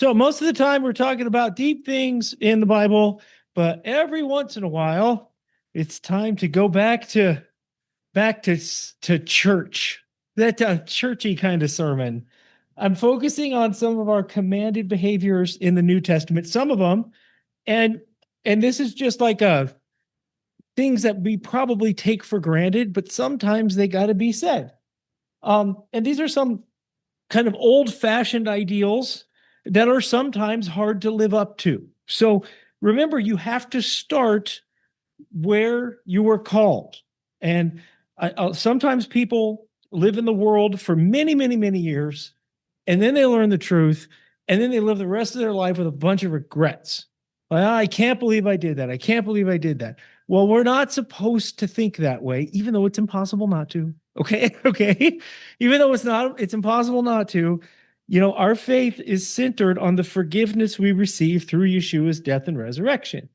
So most of the time we're talking about deep things in the Bible, but every once in a while it's time to go back to church. That churchy kind of sermon. I'm focusing on some of our commanded behaviors in the New Testament, some of them, and and this is just like a things that we probably take for granted, but sometimes they got to be said. And these are some kind of old-fashioned ideals that are sometimes hard to live up to. So remember, you have to start where you were called. And sometimes people live in the world for many, many, many years, and then they learn the truth, and then they live the rest of their life with a bunch of regrets. Like, I can't believe I did that. I can't believe I did that. Well, we're not supposed to think that way, even though it's impossible not to. Okay. Okay. Even though it's impossible not to. Our faith is centered on the forgiveness we receive through Yeshua's death and resurrection.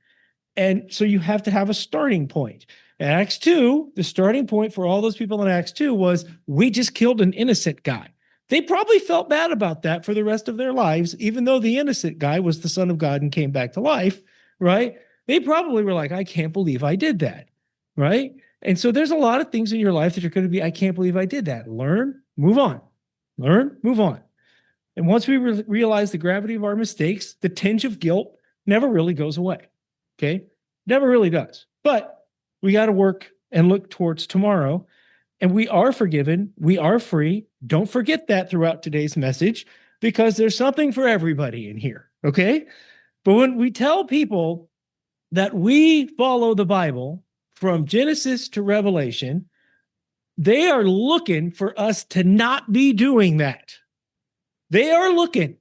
And so you have to have a starting point. In Acts 2, the starting point for all those people in Acts 2 was we just killed an innocent guy. They probably felt bad about that for the rest of their lives, even though the innocent guy was the Son of God and came back to life, right? They probably were like, I can't believe I did that, right? And so there's a lot of things in your life that are going to be, I can't believe I did that. Learn, move on. Learn, move on. And once we realize the gravity of our mistakes, the tinge of guilt never really goes away. Okay? Never really does. But we got to work and look towards tomorrow. And we are forgiven. We are free. Don't forget that throughout today's message, because there's something for everybody in here. Okay? But when we tell people that we follow the Bible from Genesis to Revelation, they are looking for us to not be doing that. They are looking.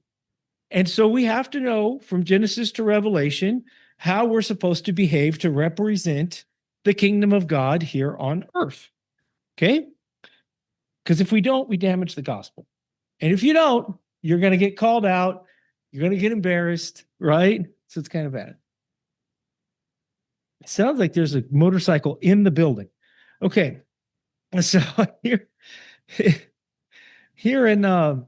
And so we have to know from Genesis to Revelation how we're supposed to behave to represent the kingdom of God here on earth. Okay? Because if we don't, we damage the gospel. And if you don't, you're going to get called out. You're going to get embarrassed, right? So it's kind of bad. It sounds like there's a motorcycle in the building. Okay. So here in 1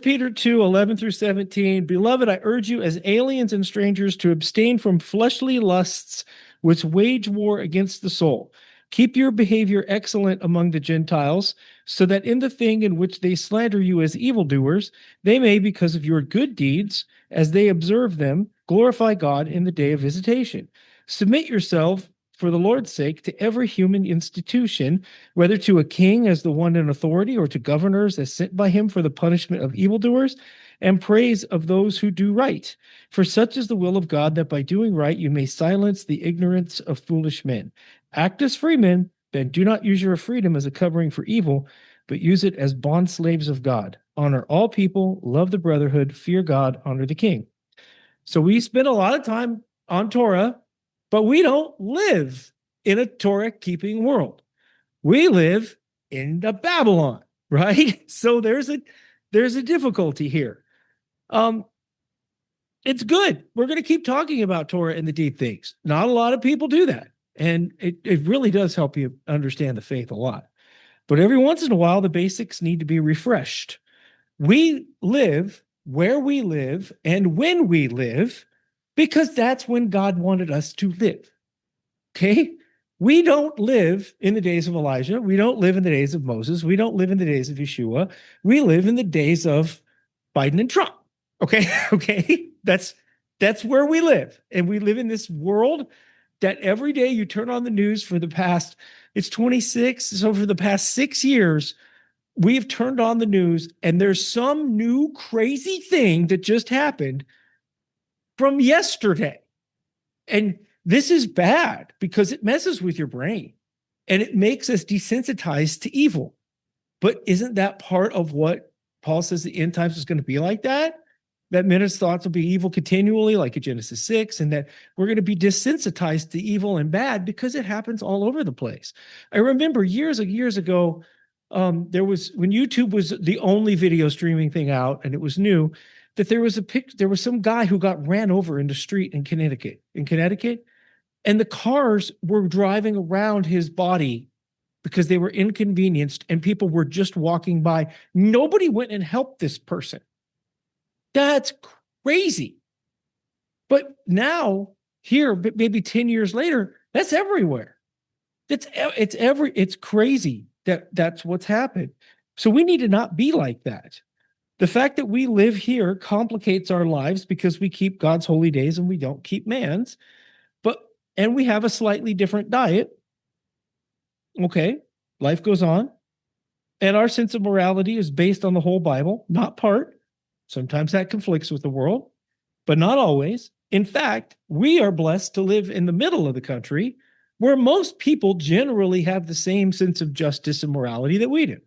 Peter 2, 11 through 17, Beloved, I urge you as aliens and strangers to abstain from fleshly lusts which wage war against the soul. Keep your behavior excellent among the Gentiles, so that in the thing in which they slander you as evildoers, they may, because of your good deeds, as they observe them, glorify God in the day of visitation. Submit yourself, for the Lord's sake, to every human institution, whether to a king as the one in authority, or to governors as sent by him for the punishment of evildoers, and praise of those who do right. For such is the will of God, that by doing right you may silence the ignorance of foolish men. Act as free men, then do not use your freedom as a covering for evil, but use it as bondslaves of God. Honor all people, love the brotherhood, fear God, honor the king. So we spend a lot of time on Torah, but we don't live in a Torah-keeping world. We live in the Babylon, right? So there's a difficulty here. It's good. We're going to keep talking about Torah and the deep things. Not a lot of people do that. And it really does help you understand the faith a lot. But every once in a while, the basics need to be refreshed. We live where we live and when we live, because that's when God wanted us to live. Okay? We don't live in the days of Elijah. We don't live in the days of Moses. We don't live in the days of Yeshua. We live in the days of Biden and Trump. Okay? Okay? That's where we live. And we live in this world that every day you turn on the news for the past, it's 26. So for the past 6 years, we've turned on the news and there's some new crazy thing that just happened from yesterday. And this is bad because it messes with your brain and it makes us desensitized to evil. But isn't that part of what Paul says the end times is going to be like that? That men's thoughts will be evil continually, like in Genesis 6, and that we're going to be desensitized to evil and bad because it happens all over the place. I remember years ago, there was, when YouTube was the only video streaming thing out and it was new, that there was some guy who got ran over in the street in Connecticut, and the cars were driving around his body because they were inconvenienced and people were just walking by. Nobody went and helped this person. That's crazy. But now, here, maybe 10 years later, that's everywhere. It's crazy that that's what's happened. So we need to not be like that. The fact that we live here complicates our lives because we keep God's holy days and we don't keep man's. But and we have a slightly different diet. Okay, life goes on. And our sense of morality is based on the whole Bible, not part. Sometimes that conflicts with the world, but not always. In fact, we are blessed to live in the middle of the country where most people generally have the same sense of justice and morality that we do,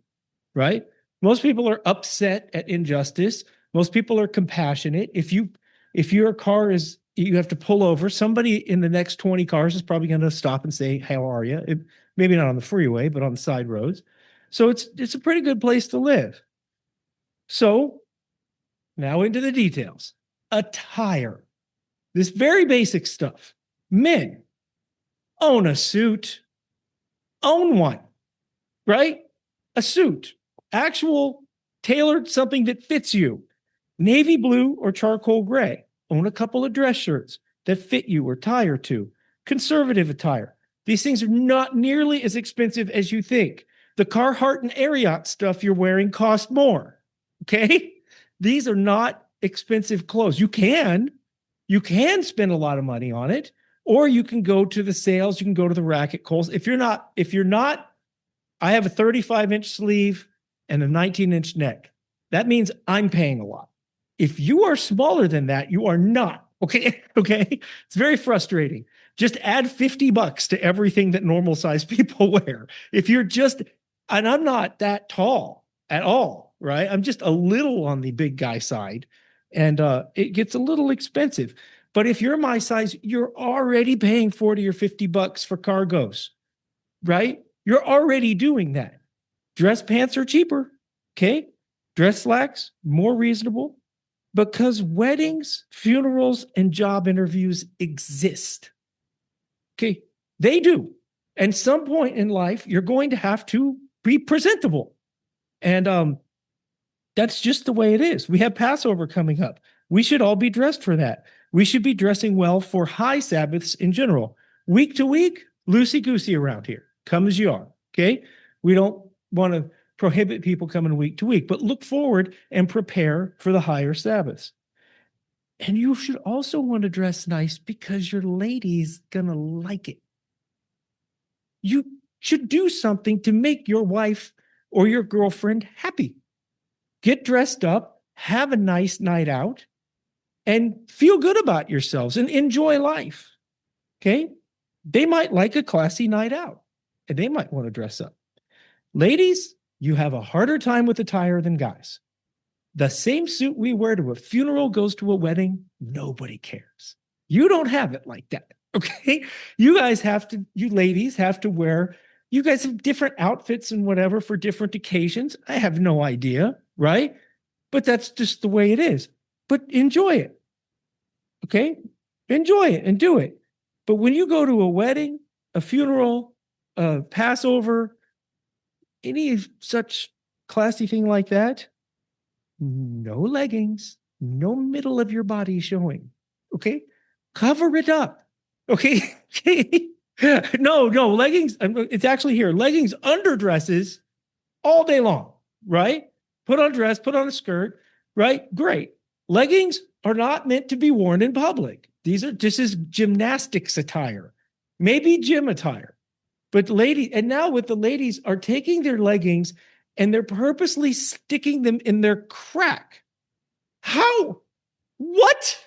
right? Most people are upset at injustice. Most people are compassionate. If your car is you have to pull over, somebody in the next 20 cars is probably going to stop and say, "How are you?" Maybe not on the freeway, but on the side roads. So it's a pretty good place to live. So now into the details. Attire. This very basic stuff. Men, own a suit. Own one, right? A suit. Actual tailored something that fits you. Navy blue or charcoal gray. Own a couple of dress shirts that fit you or tie or two. Conservative attire. These things are not nearly as expensive as you think. The Carhartt and Ariat stuff you're wearing costs more. Okay? These are not expensive clothes. You can spend a lot of money on it, or you can go to the sales, you can go to the rack at Kohl's. If you're not, I have a 35-inch sleeve and a 19-inch neck. That means I'm paying a lot. If you are smaller than that, you are not. Okay. Okay. It's very frustrating. Just add $50 to everything that normal size people wear. If you're just, and I'm not that tall at all, right? I'm just a little on the big guy side, and it gets a little expensive. But if you're my size, you're already paying 40 or $50 for cargos, right? You're already doing that. Dress pants are cheaper. Okay. Dress slacks, more reasonable, because weddings, funerals, and job interviews exist. Okay. They do. And some point in life, you're going to have to be presentable. And that's just the way it is. We have Passover coming up. We should all be dressed for that. We should be dressing well for high Sabbaths in general. Week to week, loosey-goosey around here. Come as you are, okay? We don't want to prohibit people coming week to week, but look forward and prepare for the higher Sabbaths. And you should also want to dress nice because your lady's going to like it. You should do something to make your wife or your girlfriend happy. Get dressed up, have a nice night out, and feel good about yourselves and enjoy life. Okay? They might like a classy night out, and they might want to dress up. Ladies, you have a harder time with attire than guys. The same suit we wear to a funeral goes to a wedding, nobody cares. You don't have it like that. Okay? You ladies have to wear, you guys have different outfits and whatever for different occasions. I have no idea, right? But that's just the way it is. But enjoy it. Okay? Enjoy it and do it. But when you go to a wedding, a funeral, a Passover, any such classy thing like that, no leggings, no middle of your body showing. Okay? Cover it up. Okay? No, leggings. It's actually here. Leggings, underdresses all day long, right? Put on dress, put on a skirt, right? Great. Leggings are not meant to be worn in public. This is gymnastics attire, maybe gym attire. But now with the ladies are taking their leggings and they're purposely sticking them in their crack. How? What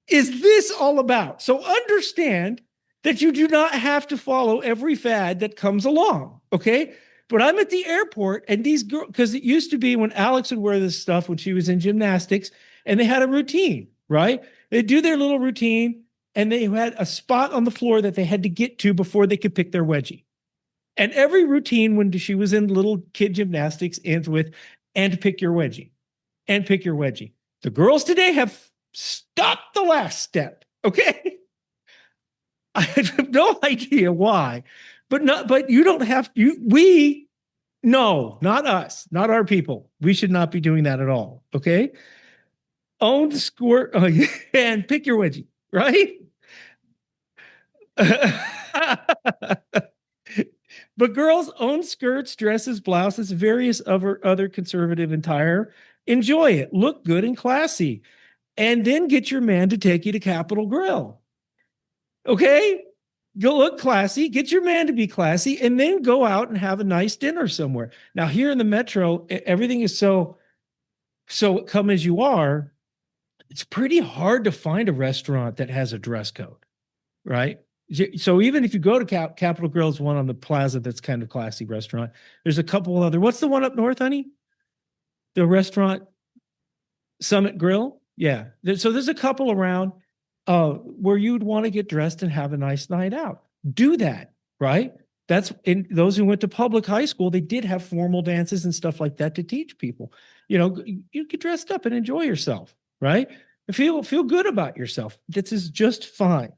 is this all about? So understand that you do not have to follow every fad that comes along, okay? But I'm at the airport and these girls, because it used to be when Alex would wear this stuff when she was in gymnastics, and they had a routine, right? They'd do their little routine and they had a spot on the floor that they had to get to before they could pick their wedgie. And every routine when she was in little kid gymnastics ends with, and pick your wedgie, and pick your wedgie. The girls today have stopped the last step, okay? I have no idea why, but you don't have, no, not us, not our people. We should not be doing that at all, okay? own squirt, oh, yeah, and pick your wedgie, right? But girls own skirts, dresses, blouses, various other conservative attire. Enjoy it. Look good and classy. And then get your man to take you to Capitol Grill. Okay? Go look classy, get your man to be classy, and then go out and have a nice dinner somewhere. Now, here in the metro, everything is so come as you are. It's pretty hard to find a restaurant that has a dress code, right? So even if you go to Capitol Grill's one on the plaza, that's kind of classy restaurant. There's a couple other. What's the one up north, honey? The restaurant Summit Grill. Yeah. So there's a couple around where you'd want to get dressed and have a nice night out. Do that, right? That's in those who went to public high school, they did have formal dances and stuff like that to teach people. You get dressed up and enjoy yourself, right? Feel good about yourself. This is just fine.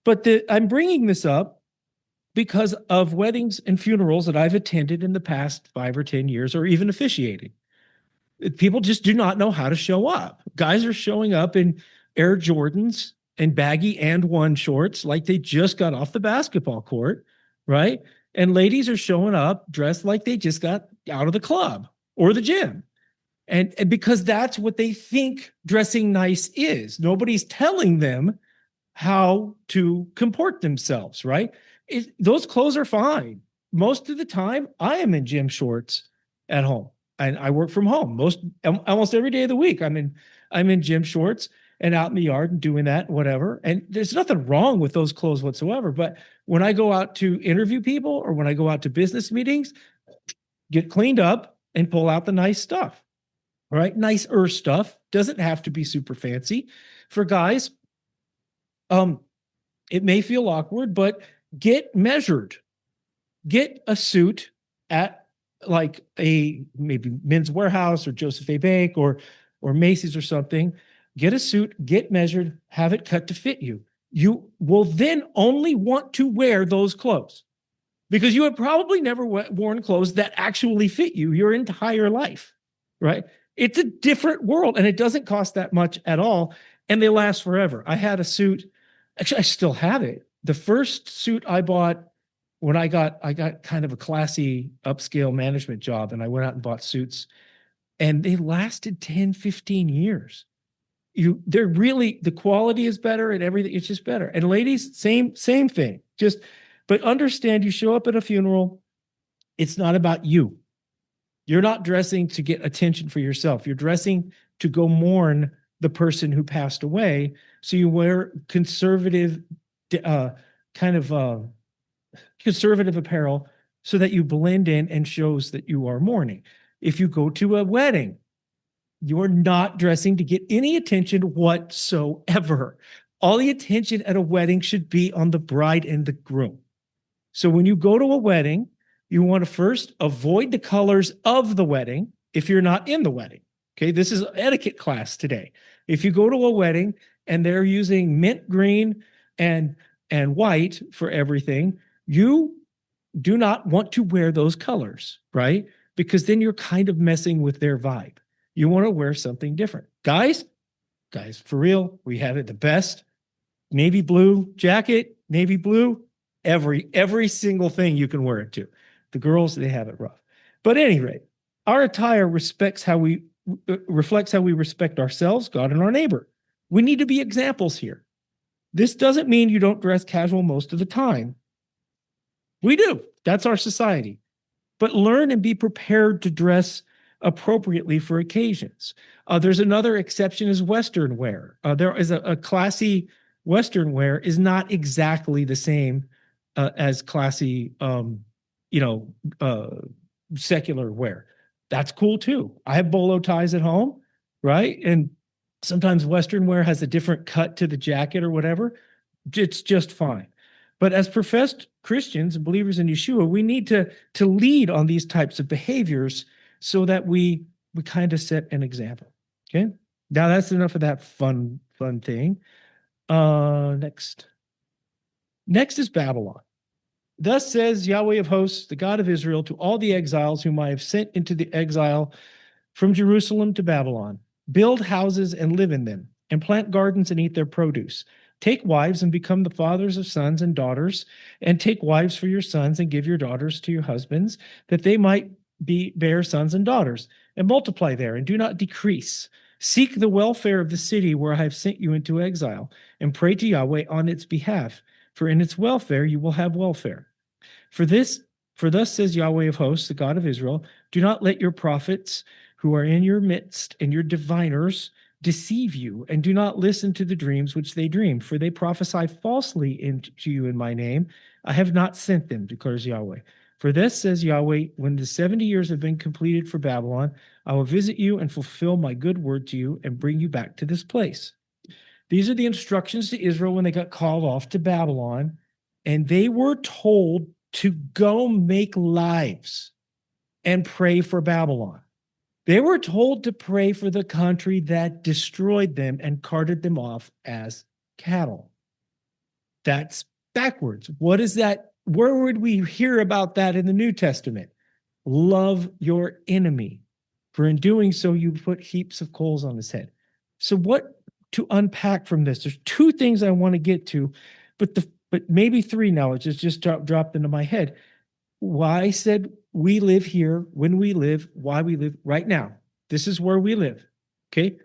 But I'm bringing this up because of weddings and funerals that I've attended in the past 5 or 10 years, or even officiating. People just do not know how to show up. Guys are showing up in Air Jordans and baggy and one shorts like they just got off the basketball court, right? And ladies are showing up dressed like they just got out of the club or the gym. And because that's what they think dressing nice is. Nobody's telling them how to comport themselves, right? Those clothes are fine. Most of the time, I am in gym shorts at home. And I work from home almost every day of the week. I'm in gym shorts and out in the yard and doing that, whatever. And there's nothing wrong with those clothes whatsoever. But when I go out to interview people or when I go out to business meetings, get cleaned up and pull out the nice stuff, right? Nicer stuff. Doesn't have to be super fancy. For guys, it may feel awkward, but get measured. Get a suit at like a maybe Men's Warehouse or Joseph A. Bank or Macy's or something. Get a suit, get measured, have it cut to fit you. You will then only want to wear those clothes because you have probably never worn clothes that actually fit you your entire life, right? It's a different world and it doesn't cost that much at all. And they last forever. I had a suit. Actually, I still have it. The first suit I bought when I got kind of a classy upscale management job and I went out and bought suits and they lasted 10, 15 years. They're really, the quality is better and everything. It's just better. And ladies, same thing. But understand you show up at a funeral. It's not about you. You're not dressing to get attention for yourself. You're dressing to go mourn the person who passed away. So you wear conservative conservative apparel so that you blend in and shows that you are mourning. If you go to a wedding, you are not dressing to get any attention whatsoever. All the attention at a wedding should be on the bride and the groom. So when you go to a wedding, you want to first avoid the colors of the wedding if you're not in the wedding. Okay, this is etiquette class today. If you go to a wedding and they're using mint green and white for everything, you do not want to wear those colors, right? Because then you're kind of messing with their vibe. You want to wear something different. Guys, for real, we have it the best. Navy blue jacket, navy blue, every single thing you can wear it to. The girls, they have it rough. But at any rate, our attire reflects how we respect ourselves, God, and our neighbor. We need to be examples here. This doesn't mean you don't dress casual most of the time. We do. That's our society. But learn and be prepared to dress appropriately for occasions. There's another exception is Western wear. There is a classy Western wear is not exactly the same as classy, secular wear. That's cool too. I have bolo ties at home, right? And sometimes Western wear has a different cut to the jacket or whatever. It's just fine. But as professed Christians and believers in Yeshua, we need to lead on these types of behaviors so that we kind of set an example. Okay. Now that's enough of that fun thing. Next is Babylon. Thus says Yahweh of hosts, the God of Israel, to all the exiles whom I have sent into the exile from Jerusalem to Babylon. Build houses and live in them, and plant gardens and eat their produce. Take wives and become the fathers of sons and daughters, and take wives for your sons and give your daughters to your husbands, that they might bear sons and daughters, and multiply there, and do not decrease. Seek the welfare of the city where I have sent you into exile, and pray to Yahweh on its behalf, for in its welfare you will have welfare. For this, for thus says Yahweh of hosts, the God of Israel, do not let your prophets who are in your midst and your diviners deceive you, and do not listen to the dreams which they dream, for they prophesy falsely to you in my name. I have not sent them, declares Yahweh. For this says Yahweh, when the 70 years have been completed for Babylon, I will visit you and fulfill my good word to you and bring you back to this place. These are the instructions to Israel when they got called off to Babylon, and they were told to go make lives and pray for Babylon. They were told to pray for the country that destroyed them and carted them off as cattle. That's backwards. What is that? Where would we hear about that in the New Testament? Love your enemy, for in doing so, you put heaps of coals on his head. So what to unpack from this? There's two things I want to get to, but maybe three now. It just dropped into my head. Why I said we live here, when we live, why we live right now. This is where we live. Okay.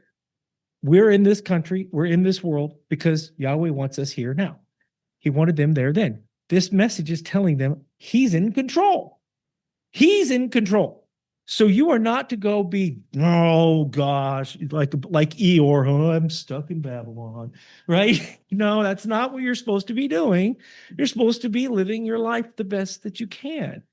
We're in this country, we're in this world because Yahweh wants us here now. He wanted them there then. This message is telling them he's in control. He's in control. So you are not to go be, oh gosh, like Eeyore, oh, I'm stuck in Babylon, right? No, that's not what you're supposed to be doing. You're supposed to be living your life the best that you can.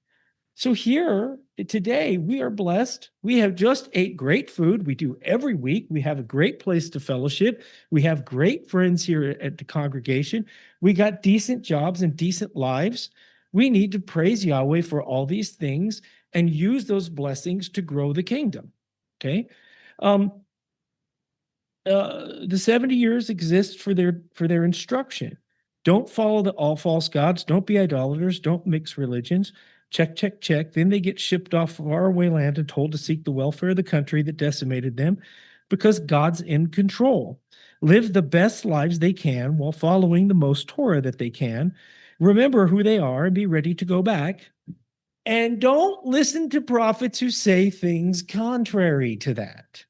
So here today, we are blessed. We have just ate great food. We do every week. We have a great place to fellowship. We have great friends here at the congregation. We got decent jobs and decent lives. We need to praise Yahweh for all these things and use those blessings to grow the kingdom. Okay. The 70 years exist for their instruction. Don't follow all false gods. Don't be idolaters. Don't mix religions. Check, check, check. Then they get shipped off faraway land and told to seek the welfare of the country that decimated them, because God's in control. Live the best lives they can while following the most Torah that they can. Remember who they are and be ready to go back. And don't listen to prophets who say things contrary to that.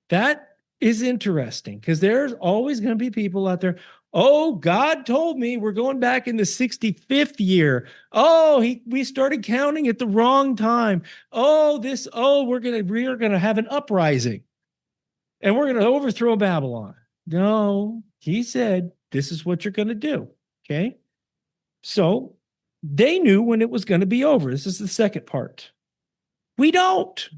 That is interesting, because there's always going to be people out there. Oh, God told me we're going back in the 65th year. Oh, we started counting at the wrong time. We're going to have an uprising and we're going to overthrow Babylon. No, he said, this is what you're going to do. Okay. So they knew when it was going to be over. This is the second part. We don't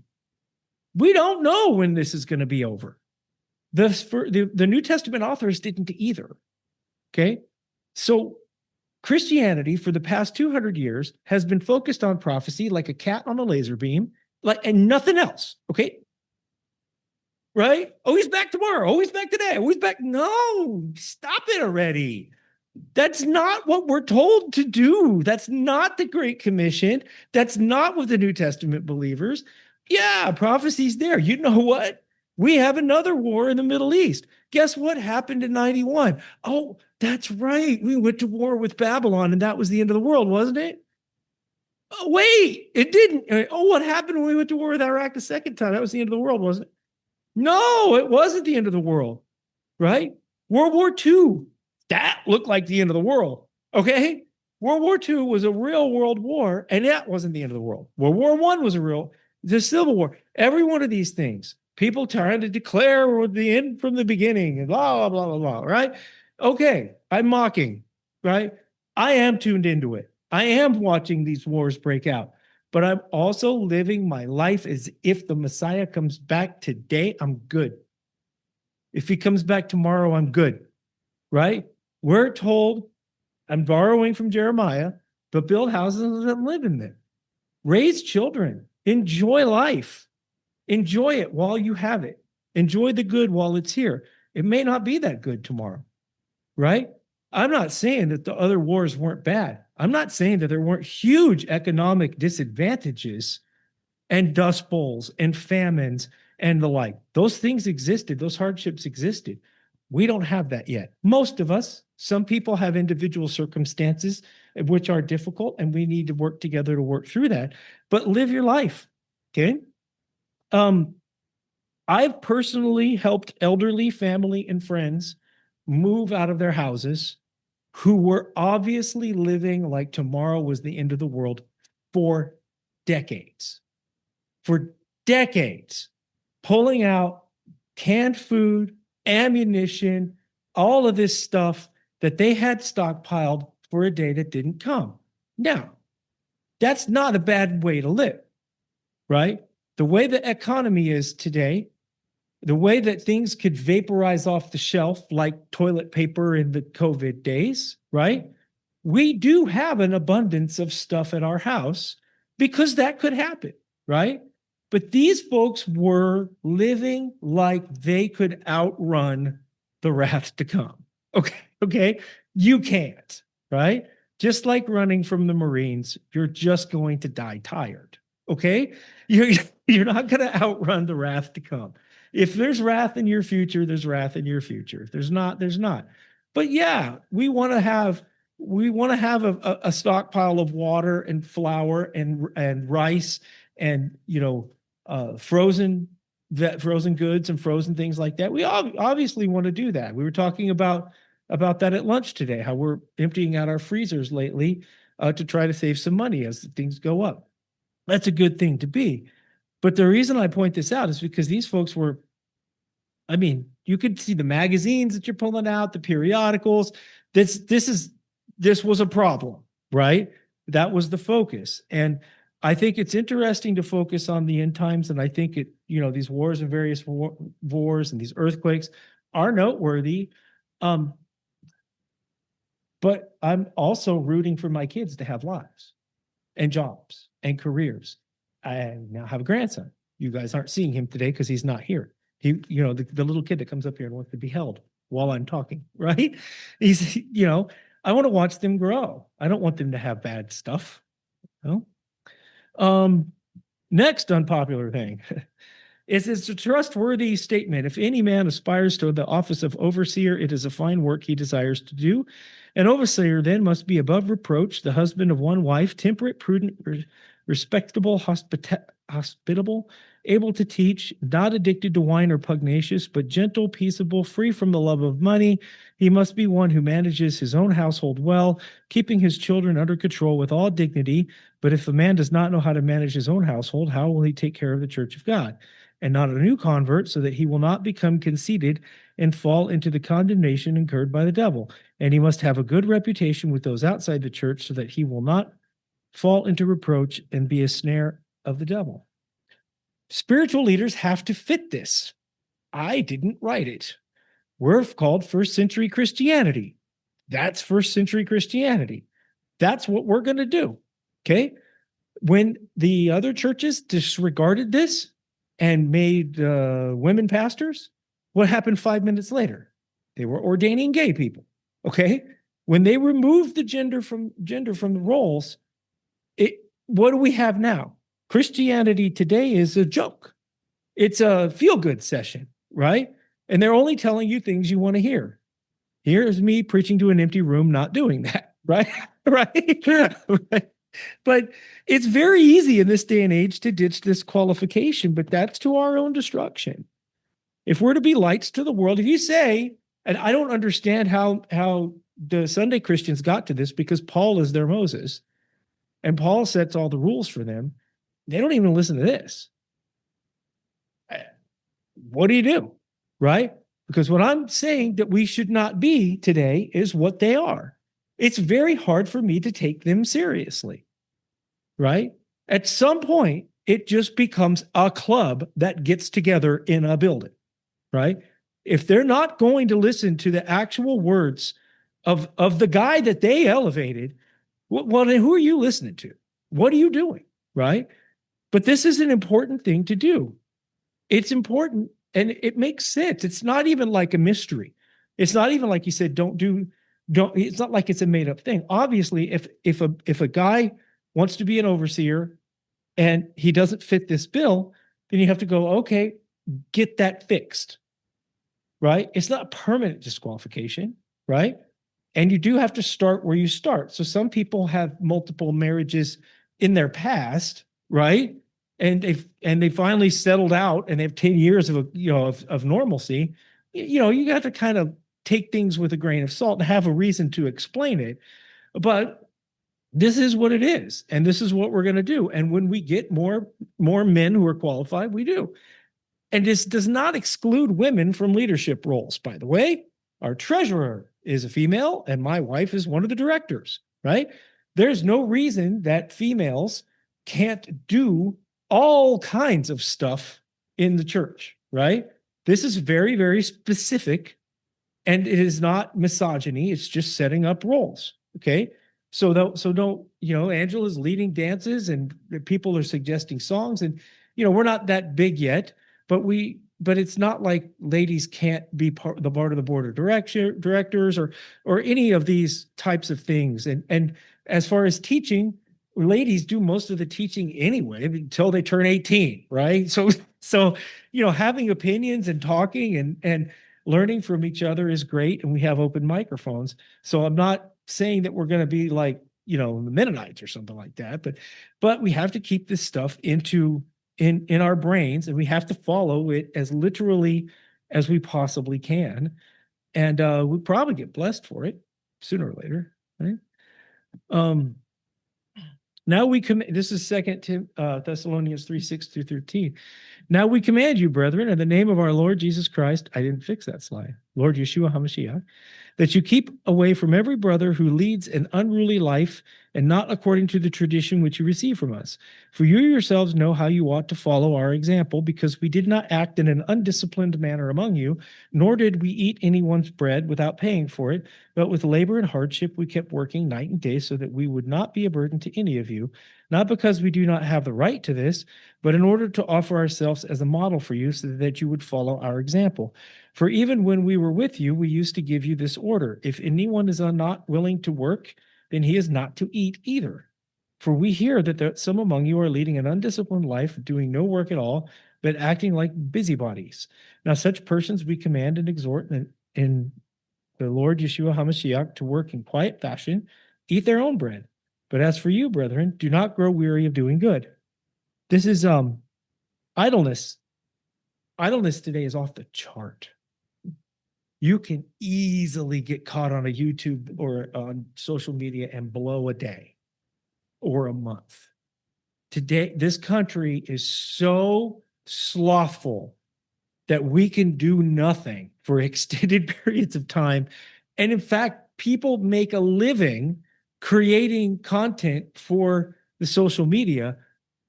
know when this is going to be over. The New Testament authors didn't either. Okay. So Christianity for the past 200 years has been focused on prophecy like a cat on a laser beam, and nothing else. Okay. Right? Oh, he's back tomorrow. Oh, he's back today. Oh, he's back. No, stop it already. That's not what we're told to do. That's not the Great Commission. That's not what the New Testament believers. Yeah, prophecy's there. You know what? We have another war in the Middle East. Guess what happened in 91? Oh, that's right. We went to war with Babylon, and that was the end of the world, wasn't it? Oh, wait, it didn't. Oh, what happened when we went to war with Iraq the second time? That was the end of the world, wasn't it? No, it wasn't the end of the world, right? World War II, that looked like the end of the world, okay? World War II was a real world war, and that wasn't the end of the world. World War I was the Civil War. Every one of these things, people trying to declare the end from the beginning and blah, blah, blah, blah, right? Okay, I'm mocking, right? I am tuned into it. I am watching these wars break out, but I'm also living my life as if the Messiah comes back today, I'm good. If he comes back tomorrow, I'm good, right? We're told, I'm borrowing from Jeremiah, but build houses and live in them. Raise children. Enjoy life. Enjoy it while you have it. Enjoy the good while it's here. It may not be that good tomorrow, right? I'm not saying that the other wars weren't bad. I'm not saying that there weren't huge economic disadvantages and dust bowls and famines and the like. Those things existed, those hardships existed. We don't have that yet. Most of us, some people have individual circumstances which are difficult, and we need to work together to work through that. But live your life. Okay. I've personally helped elderly family and friends move out of their houses who were obviously living like tomorrow was the end of the world for decades. For decades, pulling out canned food, ammunition, all of this stuff that they had stockpiled for a day that didn't come. Now, that's not a bad way to live, right? The way the economy is today, the way that things could vaporize off the shelf like toilet paper in the COVID days, right? We do have an abundance of stuff at our house because that could happen, right? But these folks were living like they could outrun the wrath to come. Okay. You can't, right? Just like running from the Marines, you're just going to die tired. Okay. You're not going to outrun the wrath to come. If there's wrath in your future, there's wrath in your future. If there's not, there's not. But yeah, we want to have a stockpile of water and flour and rice and frozen goods and frozen things like that. We obviously want to do that. We were talking about that at lunch today, how we're emptying out our freezers lately to try to save some money as things go up. That's a good thing to be. But the reason I point this out is because these folks were, I mean, you could see the magazines that you're pulling out, the periodicals. This was a problem, right? That was the focus. And I think it's interesting to focus on the end times. And I think these wars and various wars and these earthquakes are noteworthy. But I'm also rooting for my kids to have lives and jobs and careers. I now have a grandson. You guys aren't seeing him today because he's not here. He, the little kid that comes up here and wants to be held while I'm talking, right? He's, I want to watch them grow. I don't want them to have bad stuff. Next unpopular thing is it's a trustworthy statement. If any man aspires to the office of overseer, it is a fine work he desires to do. An overseer then must be above reproach, the husband of one wife, temperate, prudent, respectable, hospitable, able to teach, not addicted to wine or pugnacious, but gentle, peaceable, free from the love of money. He must be one who manages his own household well, keeping his children under control with all dignity. But if a man does not know how to manage his own household, how will he take care of the church of God? And not a new convert, so that he will not become conceited and fall into the condemnation incurred by the devil. And he must have a good reputation with those outside the church, so that he will not fall into reproach and be a snare of the devil. Spiritual leaders have to fit this. I didn't write it. We're called first century Christianity. That's first century Christianity. That's what we're going to do. Okay. When the other churches disregarded this and made women pastors, what happened 5 minutes later? They were ordaining gay people. Okay. When they removed the gender from the roles, what do we have now? Christianity today is a joke. It's a feel-good session, right? And they're only telling you things you want to hear. Here's me preaching to an empty room, not doing that, right? Right. But it's very easy in this day and age to ditch this qualification, but that's to our own destruction. If we're to be lights to the world, if you say, and I don't understand how the Sunday Christians got to this, because Paul is their Moses, and Paul sets all the rules for them. They don't even listen to this. What do you do? Right? Because what I'm saying that we should not be today is what they are. It's very hard for me to take them seriously. Right? At some point, it just becomes a club that gets together in a building. Right? If they're not going to listen to the actual words of the guy that they elevated, well, then who are you listening to? What are you doing? Right? But this is an important thing to do. It's important and it makes sense. It's not even like a mystery. It's not even like you said, don't, it's not like it's a made up thing. Obviously, if a guy wants to be an overseer and he doesn't fit this bill, then you have to go, okay, get that fixed, right? It's not permanent disqualification, right? And you do have to start where you start. So some people have multiple marriages in their past, right? And they finally settled out and they have 10 years of normalcy. You got to kind of take things with a grain of salt and have a reason to explain it. But this is what it is, and this is what we're going to do. And when we get more men who are qualified, we do. And this does not exclude women from leadership roles, by the way. Our treasurer is a female, and my wife is one of the directors, right? There's no reason that females can't do all kinds of stuff in the church, right? This is very, very specific, and it is not misogyny. It's just setting up roles, okay? So don't, Angela's leading dances and people are suggesting songs, and we're not that big yet, but it's not like ladies can't be part of the board of directors or any of these types of things. And as far as teaching, ladies do most of the teaching anyway until they turn 18, right? So having opinions and talking and learning from each other is great, and we have open microphones. So I'm not saying that we're going to be like the Mennonites or something like that, but we have to keep this stuff in our brains, and we have to follow it as literally as we possibly can, and we'll probably get blessed for it sooner or later, right? Now this is Second Thessalonians 3:6-13. Now we command you, brethren, in the name of our Lord Jesus Christ, I didn't fix that slide, Lord Yeshua HaMashiach, that you keep away from every brother who leads an unruly life and not according to the tradition which you receive from us. For you yourselves know how you ought to follow our example, because we did not act in an undisciplined manner among you, nor did we eat anyone's bread without paying for it, but with labor and hardship we kept working night and day so that we would not be a burden to any of you, not because we do not have the right to this, but in order to offer ourselves as a model for you so that you would follow our example. For even when we were with you, we used to give you this order: if anyone is not willing to work, then he is not to eat either. For we hear that some among you are leading an undisciplined life, doing no work at all, but acting like busybodies. Now such persons we command and exhort in the Lord Yeshua HaMashiach to work in quiet fashion, eat their own bread. But as for you, brethren, do not grow weary of doing good. This is idleness. Idleness today is off the chart. You can easily get caught on a YouTube or on social media and blow a day or a month. Today, this country is so slothful that we can do nothing for extended periods of time. And in fact, people make a living creating content for the social media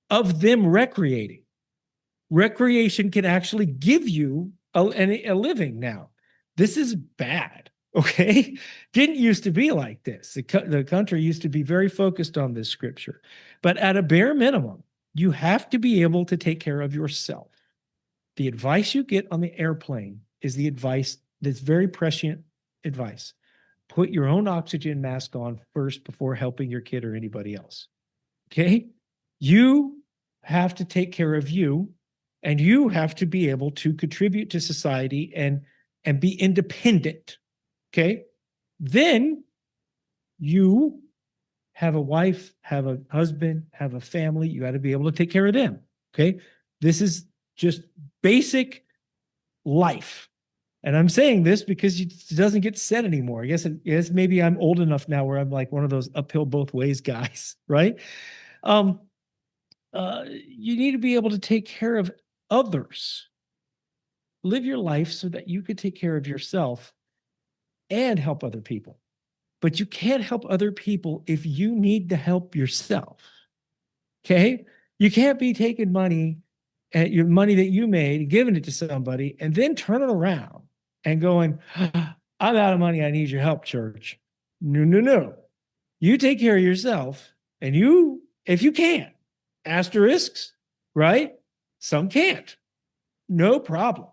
of them recreating. Recreation can actually give you a living now. This is bad, okay? Didn't used to be like this. The country used to be very focused on this scripture. But at a bare minimum, you have to be able to take care of yourself. The advice you get on the airplane is the advice that's very prescient advice. Put your own oxygen mask on first before helping your kid or anybody else, okay? You have to take care of you, and you have to be able to contribute to society and be independent, okay? Then you have a wife, have a husband, have a family. You got to be able to take care of them, okay? This is just basic life. And I'm saying this because it doesn't get said anymore. I guess maybe I'm old enough now where I'm like one of those uphill both ways guys, right? You need to be able to take care of others. Live your life so that you could take care of yourself and help other people. But you can't help other people if you need to help yourself. Okay? You can't be taking money, your money that you made, giving it to somebody, and then turning around and going, I'm out of money. I need your help, church. No. You take care of yourself, and if you can, asterisks, right? Some can't. No problem.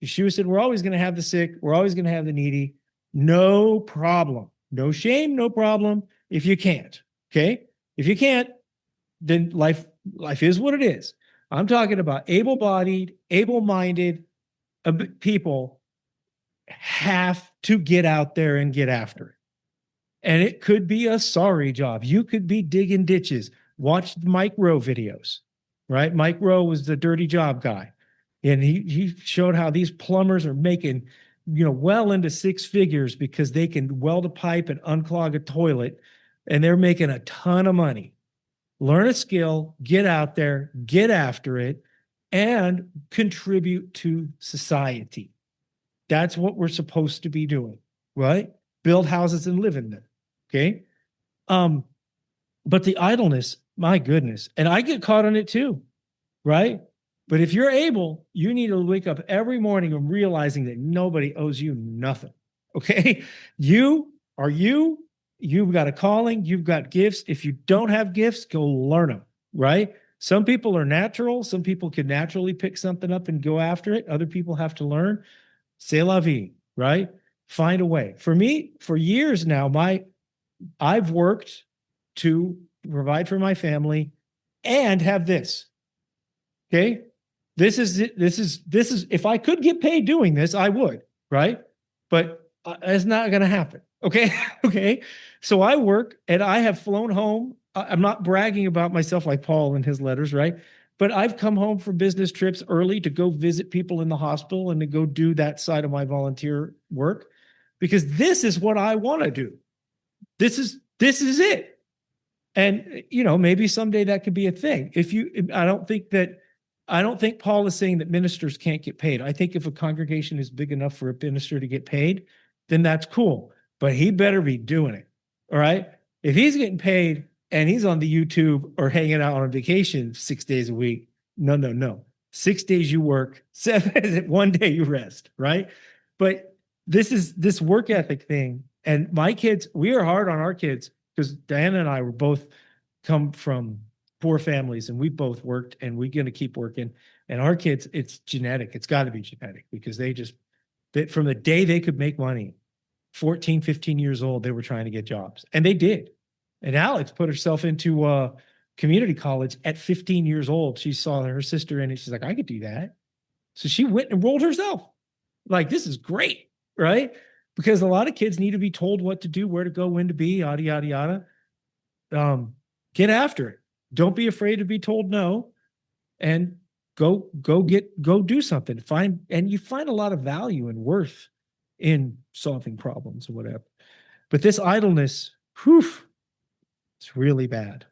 Yeshua said, we're always going to have the sick. We're always going to have the needy. No problem. No shame, no problem if you can't. Okay? If you can't, then life is what it is. I'm talking about able-bodied, able-minded people have to get out there and get after it. And it could be a sorry job. You could be digging ditches. Watch the Mike Rowe videos, right? Mike Rowe was the dirty job guy. And he showed how these plumbers are making, well into six figures because they can weld a pipe and unclog a toilet. And they're making a ton of money. Learn a skill, get out there, get after it, and contribute to society. That's what we're supposed to be doing, right? Build houses and live in them. Okay. But the idleness, my goodness, and I get caught on it too, right? But if you're able, you need to wake up every morning and realizing that nobody owes you nothing. Okay. You've got a calling, you've got gifts. If you don't have gifts, go learn them, right? Some people are natural. Some people can naturally pick something up and go after it. Other people have to learn. C'est la vie, right? Find a way. For me, for years now, I've worked to provide for my family and have this. Okay. This is if I could get paid doing this, I would, right? But it's not going to happen. Okay. Okay. So I work and I have flown home. I'm not bragging about myself like Paul in his letters, right? But I've come home from business trips early to go visit people in the hospital and to go do that side of my volunteer work because this is what I want to do. This is it. And maybe someday that could be a thing. I don't think Paul is saying that ministers can't get paid. I think if a congregation is big enough for a minister to get paid, then that's cool. But he better be doing it. All right. If he's getting paid and he's on the YouTube or hanging out on vacation 6 days a week, no. 6 days you work, 1 day you rest, right? But this work ethic thing. And my kids, we are hard on our kids because Diana and I were both come from poor families and we both worked and we're going to keep working. And our kids, it's genetic. It's got to be genetic because from the day they could make money, 14, 15 years old, they were trying to get jobs and they did. And Alex put herself into community college at 15 years old. She saw her sister in it. She's like, I could do that. So she went and enrolled herself. Like, this is great, right? Because a lot of kids need to be told what to do, where to go, when to be, yada, yada, yada. Get after it. Don't be afraid to be told no and go do something. You find a lot of value and worth in solving problems or whatever. But this idleness, it's really bad.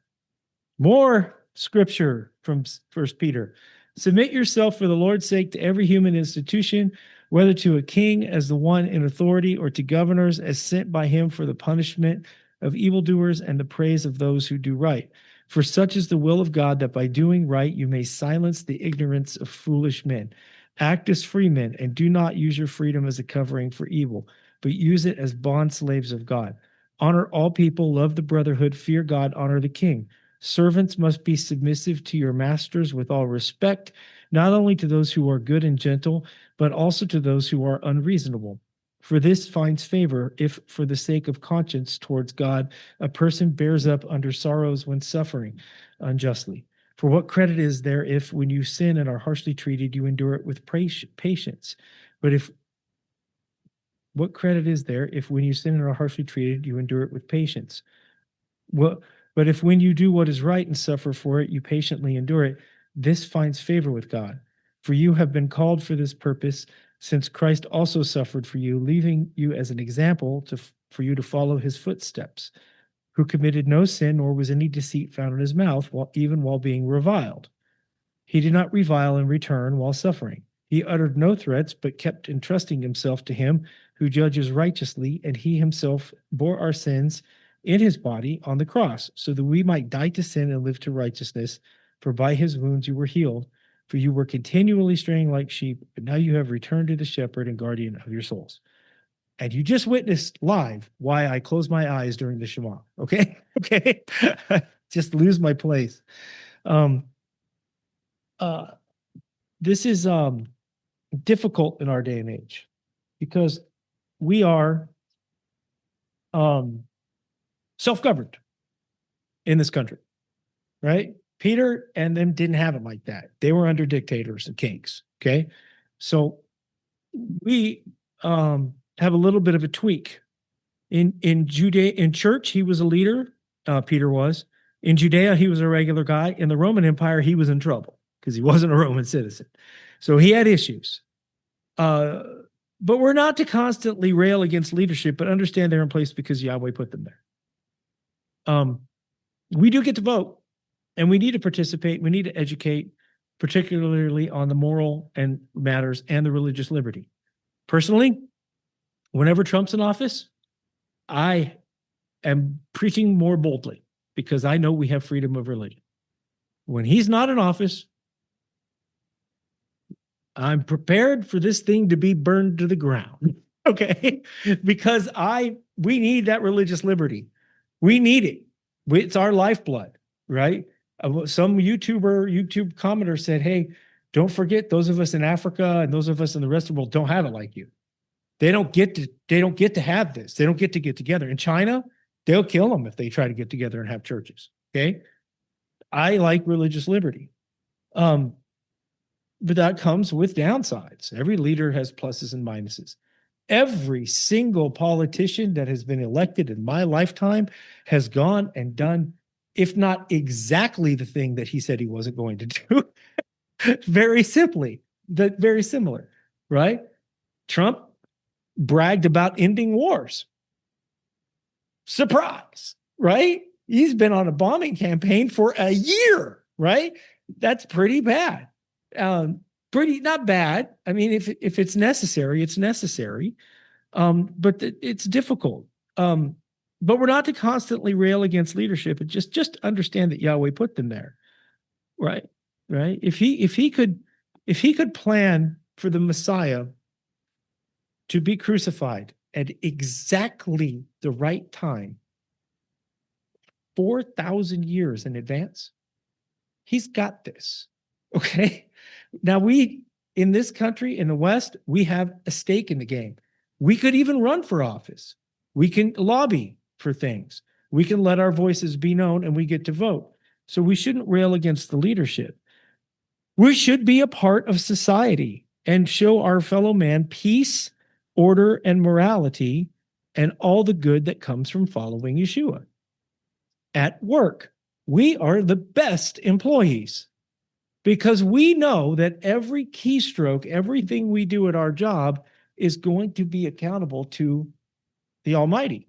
More scripture from 1 Peter. Submit yourself for the Lord's sake to every human institution, whether to a king as the one in authority or to governors as sent by him for the punishment of evildoers and the praise of those who do right. For such is the will of God that by doing right you may silence the ignorance of foolish men. Act as free men and do not use your freedom as a covering for evil, but use it as bond slaves of God. Honor all people, love the brotherhood, fear God, honor the king. Servants must be submissive to your masters with all respect, not only to those who are good and gentle, but also to those who are unreasonable. For this finds favor if, for the sake of conscience towards God, a person bears up under sorrows when suffering unjustly. For what credit is there if, when you sin and are harshly treated, you endure it with patience? What credit is there if, when you sin and are harshly treated, you endure it with patience? But if when you do what is right and suffer for it, you patiently endure it, this finds favor with God. For you have been called for this purpose, since Christ also suffered for you, leaving you as an example for you to follow his footsteps, who committed no sin, nor was any deceit found in his mouth, even while being reviled. He did not revile in return while suffering. He uttered no threats, but kept entrusting himself to him who judges righteously, and he himself bore our sins in his body on the cross, so that we might die to sin and live to righteousness. For by his wounds you were healed, for you were continually straying like sheep, but now you have returned to the shepherd and guardian of your souls. And you just witnessed live why I close my eyes during the Shema. Okay? Okay? Just lose my place. This is difficult in our day and age because we are self-governed in this country, right? Peter and them didn't have it like that. They were under dictators and kings. Okay. So we have a little bit of a tweak. In Judea, in church, he was a leader. Peter was. In Judea, he was a regular guy. In the Roman Empire, he was in trouble because he wasn't a Roman citizen. So he had issues. But we're not to constantly rail against leadership, but understand they're in place because Yahweh put them there. We do get to vote, and we need to participate. We need to educate, particularly on the moral and matters and the religious liberty. Personally, whenever Trump's in office, I am preaching more boldly because I know we have freedom of religion. When he's not in office, I'm prepared for this thing to be burned to the ground. Okay. Because we need that religious liberty. We need it. It's our lifeblood, right? Some YouTube commenter said, hey, don't forget those of us in Africa and those of us in the rest of the world don't have it like you. They don't get to have this. They don't get to get together. In China, they'll kill them if they try to get together and have churches. Okay. I like religious liberty. But that comes with downsides. Every leader has pluses and minuses. Every single politician that has been elected in my lifetime has gone and done, if not exactly the thing that he said he wasn't going to do, very similar, right? Trump bragged about ending wars. Surprise, right? He's been on a bombing campaign for a year, right? That's pretty bad. Pretty not bad. I mean, if it's necessary, it's necessary. But it's difficult. But we're not to constantly rail against leadership. And just understand that Yahweh put them there, right? Right. If he could plan for the Messiah to be crucified at exactly the right time, 4,000 years in advance, he's got this. Okay. Now in this country, in the West, we have a stake in the game. We could even run for office. We can lobby for things. We can let our voices be known and we get to vote. So we shouldn't rail against the leadership. We should be a part of society and show our fellow man peace, order, and morality, and all the good that comes from following Yeshua. At work, we are the best employees because we know that every keystroke, everything we do at our job is going to be accountable to the Almighty.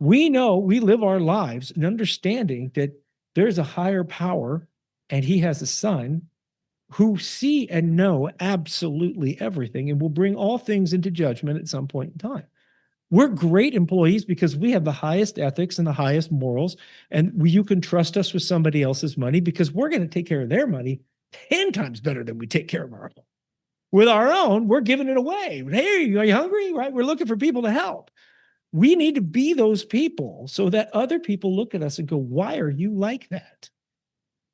We know we live our lives in understanding that there's a higher power and he has a son who see and know absolutely everything and will bring all things into judgment at some point in time. We're great employees because we have the highest ethics and the highest morals, and you can trust us with somebody else's money because we're going to take care of their money 10 times better than we take care of our own. With our own, we're giving it away. Hey, are you hungry? Right? We're looking for people to help. We need to be those people so that other people look at us and go, why are you like that?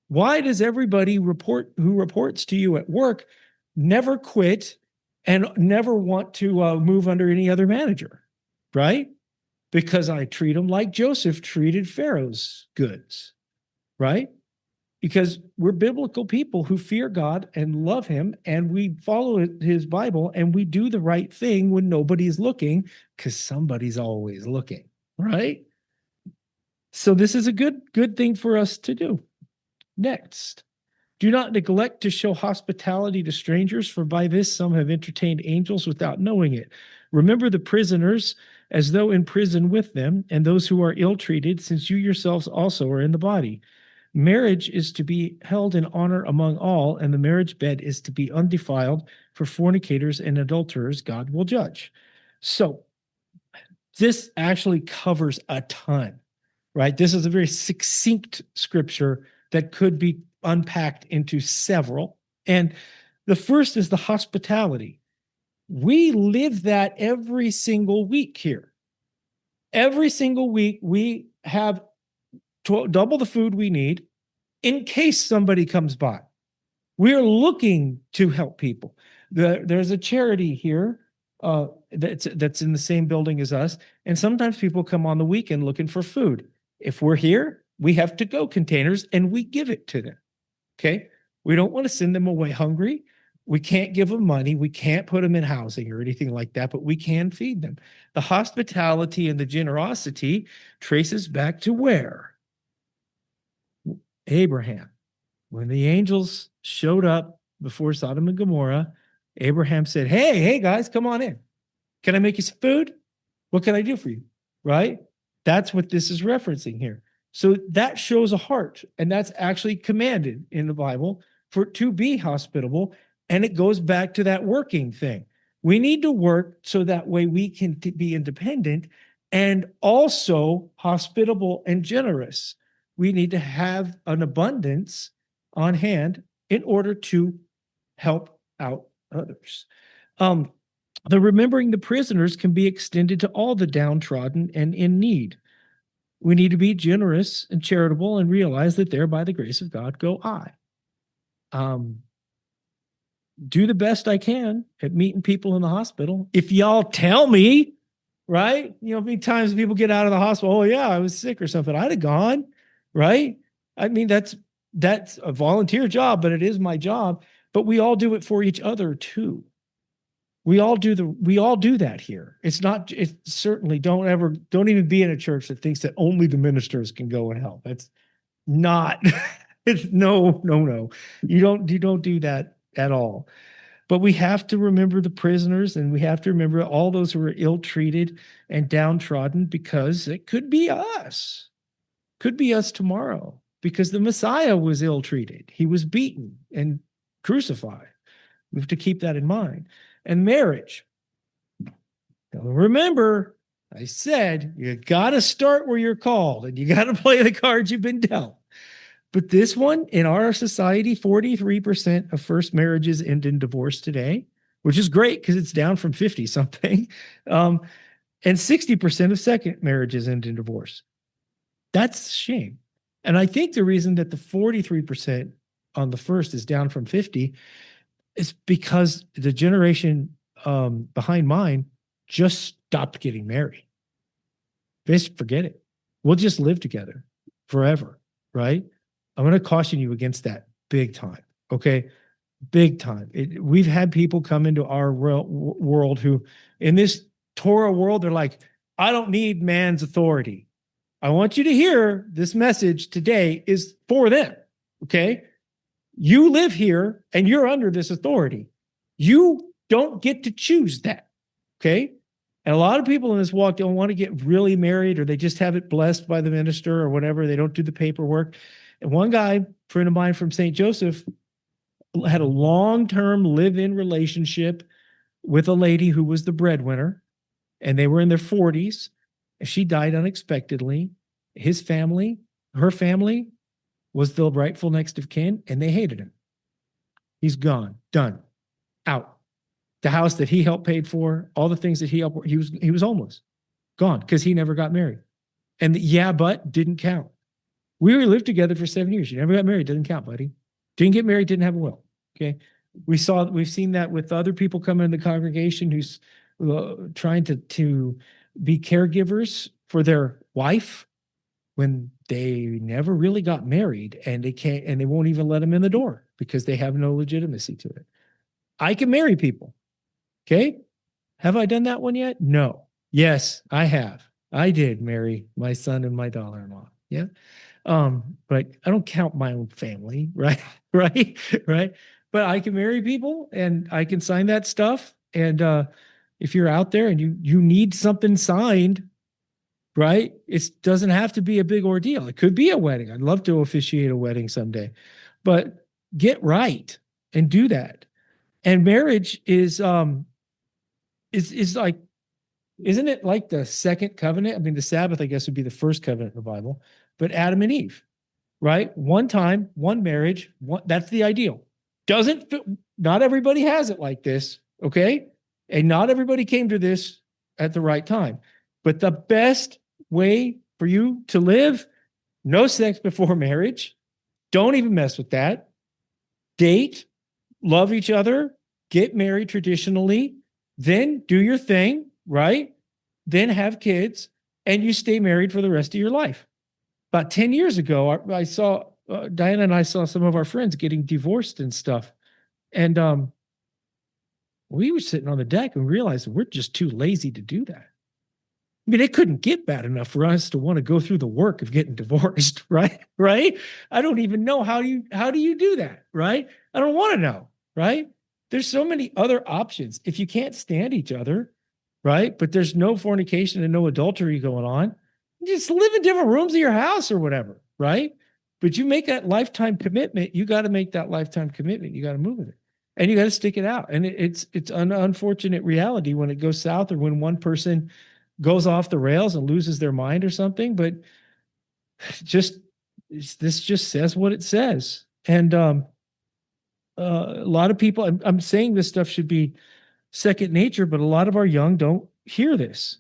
Why does everybody who reports to you at work never quit and never want to move under any other manager? Right? Because I treat them like Joseph treated Pharaoh's goods, right? Because we're biblical people who fear God and love him, and we follow his Bible, and we do the right thing when nobody's looking, because somebody's always looking, right? So this is a good thing for us to do. Next, do not neglect to show hospitality to strangers, for by this some have entertained angels without knowing it. Remember the prisoners as though in prison with them, and those who are ill-treated, since you yourselves also are in the body. Marriage is to be held in honor among all, and the marriage bed is to be undefiled, for fornicators and adulterers God will judge. So this actually covers a ton, right? This is a very succinct scripture that could be unpacked into several. And the first is the hospitality. We live that every single week here. Every single week, we have double the food we need in case somebody comes by. We're looking to help people. There's a charity here that's in the same building as us, and sometimes people come on the weekend looking for food. If we're here, we have to-go containers and we give it to them. Okay. We don't want to send them away hungry. We can't give them money. We can't put them in housing or anything like that, but we can feed them. The hospitality and the generosity traces back to where? Abraham. When the angels showed up before Sodom and Gomorrah, Abraham said, hey guys, come on in. Can I make you some food? What can I do for you? Right? That's what this is referencing here. So that shows a heart, and that's actually commanded in the Bible for to be hospitable. And it goes back to that working thing. We need to work so that way we can be independent and also hospitable and generous. We need to have an abundance on hand in order to help out others. The remembering the prisoners can be extended to all the downtrodden and in need. We need to be generous and charitable and realize that there, by the grace of God, go I. Do the best I can at meeting people in the hospital. If y'all tell me, right? You know, many times people get out of the hospital, oh yeah, I was sick or something. I'd have gone, right? I mean, that's a volunteer job, but it is my job. But we all do it for each other too. We all do that here. It's certainly don't even be in a church that thinks that only the ministers can go and help. That's not, it's no. You don't do that at all. But we have to remember the prisoners, and we have to remember all those who are ill-treated and downtrodden, because it could be us. Could be us tomorrow, because the Messiah was ill-treated. He was beaten and crucified. We have to keep that in mind. And marriage. Now remember, I said you got to start where you're called, and you got to play the cards you've been dealt. But this one, in our society, 43% of first marriages end in divorce today, which is great because it's down from 50 something. And 60% of second marriages end in divorce. That's a shame. And I think the reason that the 43% on the first is down from 50 is because the generation behind mine just stopped getting married. Just forget it. We'll just live together forever, right? I'm going to caution you against that big time, okay? Big time. We've had people come into our world who, in this Torah world, they're like, I don't need man's authority. I want you to hear this message today is for them, okay? You live here and you're under this authority. You don't get to choose that, okay? And a lot of people in this walk don't want to get really married, or they just have it blessed by the minister or whatever. They don't do the paperwork. And one guy, friend of mine from St. Joseph, had a long-term live-in relationship with a lady who was the breadwinner, and they were in their 40s, and she died unexpectedly. His family, her family, was the rightful next of kin, and they hated him. He's gone, done, out. The house that he helped paid for, all the things that he helped, he was homeless, gone, because he never got married. And the yeah, but didn't count. We lived together for 7 years. You never got married, didn't count, buddy. Didn't get married, didn't have a will. Okay. We've seen that with other people coming in the congregation who's trying to be caregivers for their wife when they never really got married, and they won't even let them in the door because they have no legitimacy to it. I can marry people. Okay. Have I done that one yet? No. Yes, I have. I did marry my son and my daughter-in-law. Yeah. But I don't count my own family, right? Right. But I can marry people and I can sign that stuff. And if you're out there and you need something signed, right? It doesn't have to be a big ordeal. It could be a wedding. I'd love to officiate a wedding someday, but get right and do that. And marriage is like, isn't it like the second covenant? I mean, the Sabbath, I guess, would be the first covenant in the Bible, but Adam and Eve, right? One time, one marriage, that's the ideal. Doesn't fit, not everybody has it like this, okay? And not everybody came to this at the right time. But the best way for you to live, no sex before marriage. Don't even mess with that. Date, love each other, get married traditionally, then do your thing, right? Then have kids, and you stay married for the rest of your life. about 10 years ago, I saw Diana and I saw some of our friends getting divorced and stuff. And we were sitting on the deck and realized we're just too lazy to do that. I mean, it couldn't get bad enough for us to want to go through the work of getting divorced, right? Right? I don't even know how do you do that, right? I don't want to know, right? There's so many other options. If you can't stand each other, right? But there's no fornication and no adultery going on, just live in different rooms of your house or whatever, right? But you make that lifetime commitment, you got to make that lifetime commitment. You got to move with it. And you got to stick it out. And it's an unfortunate reality when it goes south or when one person goes off the rails and loses their mind or something, but just this just says what it says. And a lot of people, I'm saying this stuff should be second nature, but a lot of our young don't hear this.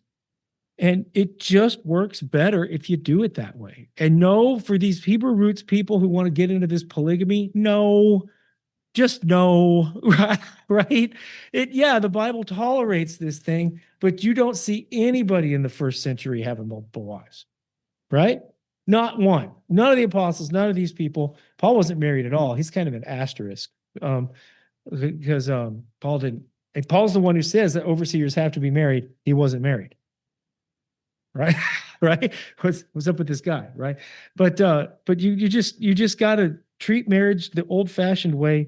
And it just works better if you do it that way. And no, for these Hebrew roots people who want to get into this polygamy, no, just no, right? Yeah, the Bible tolerates this thing, but you don't see anybody in the first century having multiple wives, right? Not one. None of the apostles, none of these people. Paul wasn't married at all. He's kind of an asterisk, because Paul didn't. And Paul's the one who says that overseers have to be married. He wasn't married, right? Right? What's up with this guy, right? But you just got to treat marriage the old-fashioned way,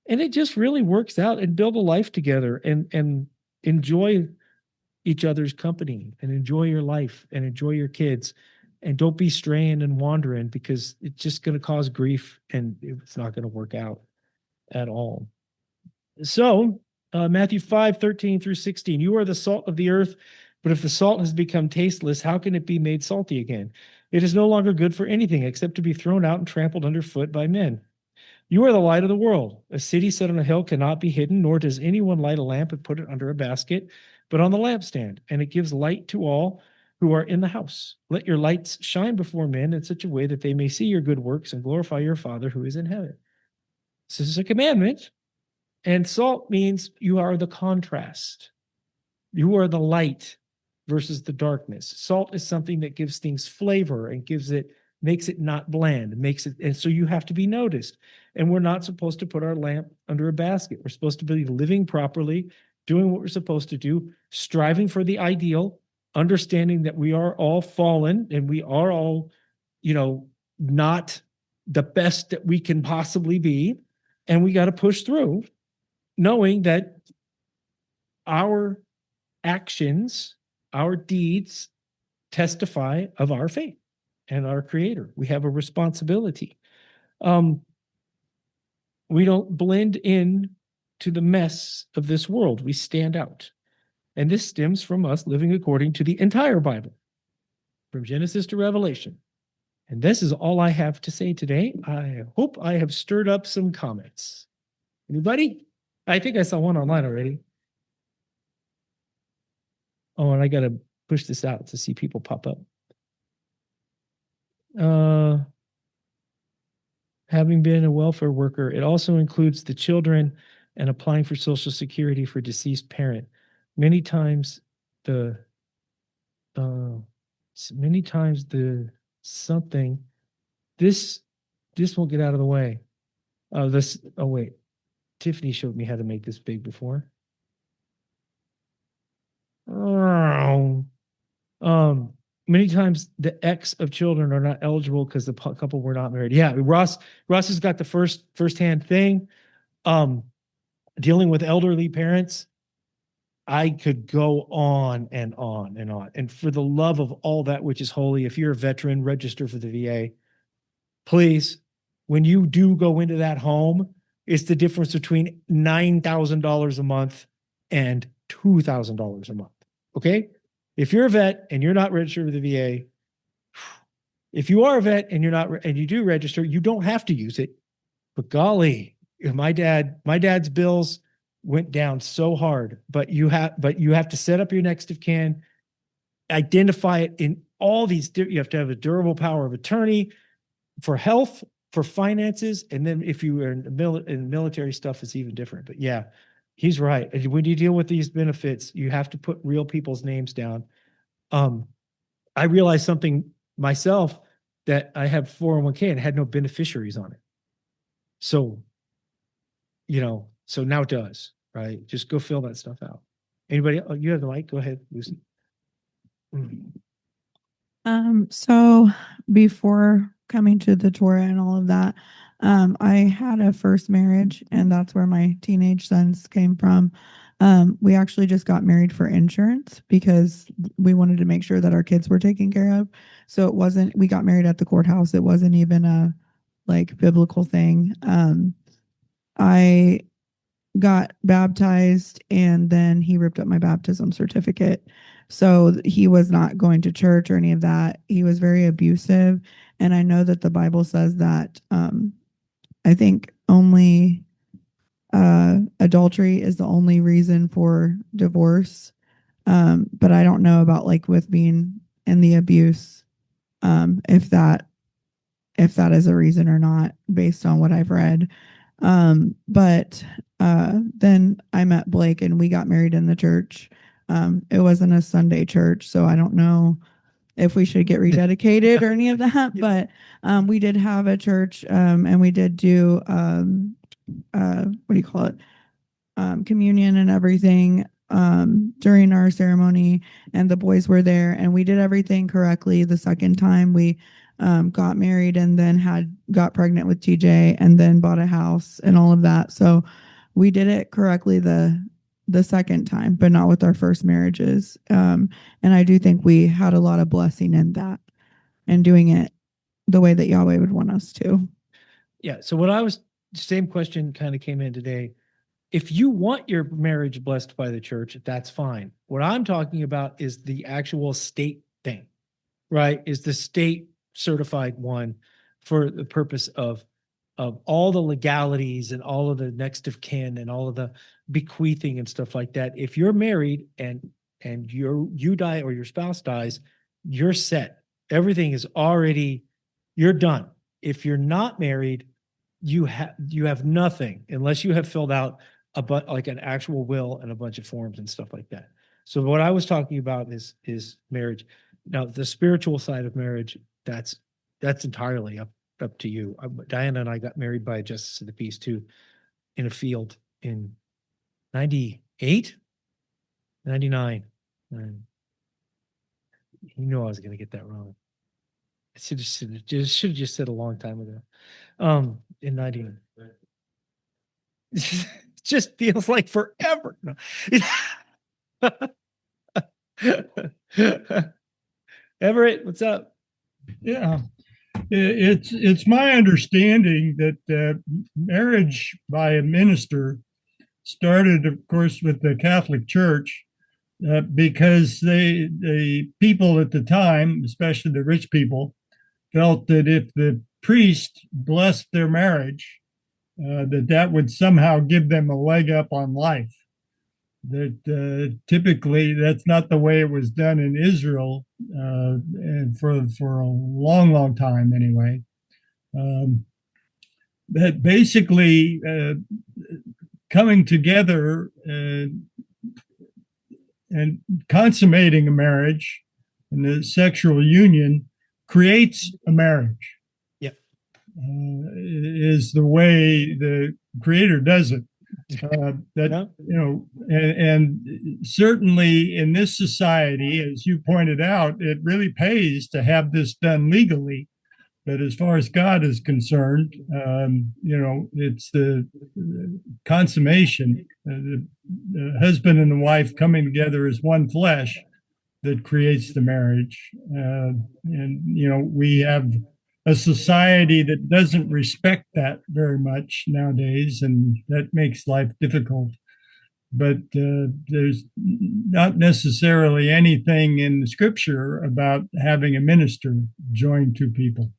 and it just really works out, and build a life together and enjoy each other's company and enjoy your life and enjoy your kids, and don't be straying and wandering, because it's just going to cause grief and it's not going to work out at all. So Matthew 5:13-16, you are the salt of the earth, but if the salt has become tasteless, how can it be made salty again? It is no longer good for anything except to be thrown out and trampled underfoot by men. You are the light of the world. A city set on a hill cannot be hidden, nor does anyone light a lamp and put it under a basket, but on the lampstand, and it gives light to all who are in the house. Let your lights shine before men in such a way that they may see your good works and glorify your Father who is in heaven. This is a commandment, and salt means you are the contrast. You are the light versus the darkness. Salt is something that gives things flavor and makes it not bland, and so you have to be noticed. And we're not supposed to put our lamp under a basket. We're supposed to be living properly, doing what we're supposed to do, striving for the ideal, understanding that we are all fallen and we are all, not the best that we can possibly be. And we got to push through, knowing that our actions, our deeds testify of our faith and our Creator. We have a responsibility. We don't blend in to the mess of this world. We stand out. And this stems from us living according to the entire Bible, from Genesis to Revelation. And this is all I have to say today. I hope I have stirred up some comments. Anybody? I think I saw one online already. Oh, and I got to push this out to see people pop up. Having been a welfare worker, it also includes the children and applying for Social Security for deceased parent. Many times the something, this won't get out of the way. Wait, Tiffany showed me how to make this big before. Many times the ex of children are not eligible because the couple were not married. Yeah, Ross has got the firsthand thing. Dealing with elderly parents, I could go on and on and on. And for the love of all that which is holy, if you're a veteran, register for the VA. Please, when you do go into that home, it's the difference between $9,000 a month and $2,000 a month. Okay? If you're a vet and you're not registered with the VA, if you are a vet and you do register, you don't have to use it. But golly, my dad's bills went down so hard. But you have to set up your next of kin, identify it in all these. You have to have a durable power of attorney for health, for finances, and then if you are in military stuff, it's even different. But yeah, he's right. And when you deal with these benefits, you have to put real people's names down. I realized something myself. that I have 401k and had no beneficiaries on it. So, so now it does, right? Just go fill that stuff out. Anybody? Oh, you have the mic. Go ahead, Lucy. So before coming to the Torah and all of that, I had a first marriage, and that's where my teenage sons came from. We actually just got married for insurance because we wanted to make sure that our kids were taken care of. So we got married at the courthouse. It wasn't even a like biblical thing. I got baptized, and then he ripped up my baptism certificate. So he was not going to church or any of that. He was very abusive. And I know that the Bible says that I think only adultery is the only reason for divorce. But I don't know about like with being in the abuse, if that is a reason or not based on what I've read. But then I met Blake and we got married in the church. It wasn't a Sunday church, so I don't know if we should get rededicated or any of that. But we did have a church, and we did do what do you call it? Communion and everything during our ceremony, and the boys were there, and we did everything correctly. The second time we got married, and then got pregnant with TJ, and then bought a house and all of that. So we did it correctly the second time, but not with our first marriages. And I do think we had a lot of blessing in that and doing it the way that Yahweh would want us to. Yeah. So same question kind of came in today. If you want your marriage blessed by the church, that's fine. What I'm talking about is the actual state thing, right? Is the state certified one for the purpose of all the legalities and all of the next of kin and all of the bequeathing and stuff like that. If you're married and you die or your spouse dies, you're set. Everything is already, you're done. If you're not married, you have nothing unless you have filled out like an actual will and a bunch of forms and stuff like that. So what I was talking about is marriage. Now the spiritual side of marriage, that's entirely up to you. Diana and I got married by a justice of the peace too, in a field in 98, 99. And you know I was going to get that wrong. I should have just said a long time ago. In 99. It just feels like forever. No. Everett, what's up? Yeah, it's my understanding that marriage by a minister started, of course, with the Catholic Church because the people at the time, especially the rich people, felt that if the priest blessed their marriage, that would somehow give them a leg up on life. That typically that's not the way it was done in Israel, and for a long time anyway. That basically coming together and consummating a marriage and the sexual union creates a marriage. Yep. Is the way the Creator does it. And certainly in this society, as you pointed out, it really pays to have this done legally. But as far as God is concerned, it's the consummation, the husband and the wife coming together as one flesh that creates the marriage. We have a society that doesn't respect that very much nowadays, and that makes life difficult. But there's not necessarily anything in the scripture about having a minister join two people.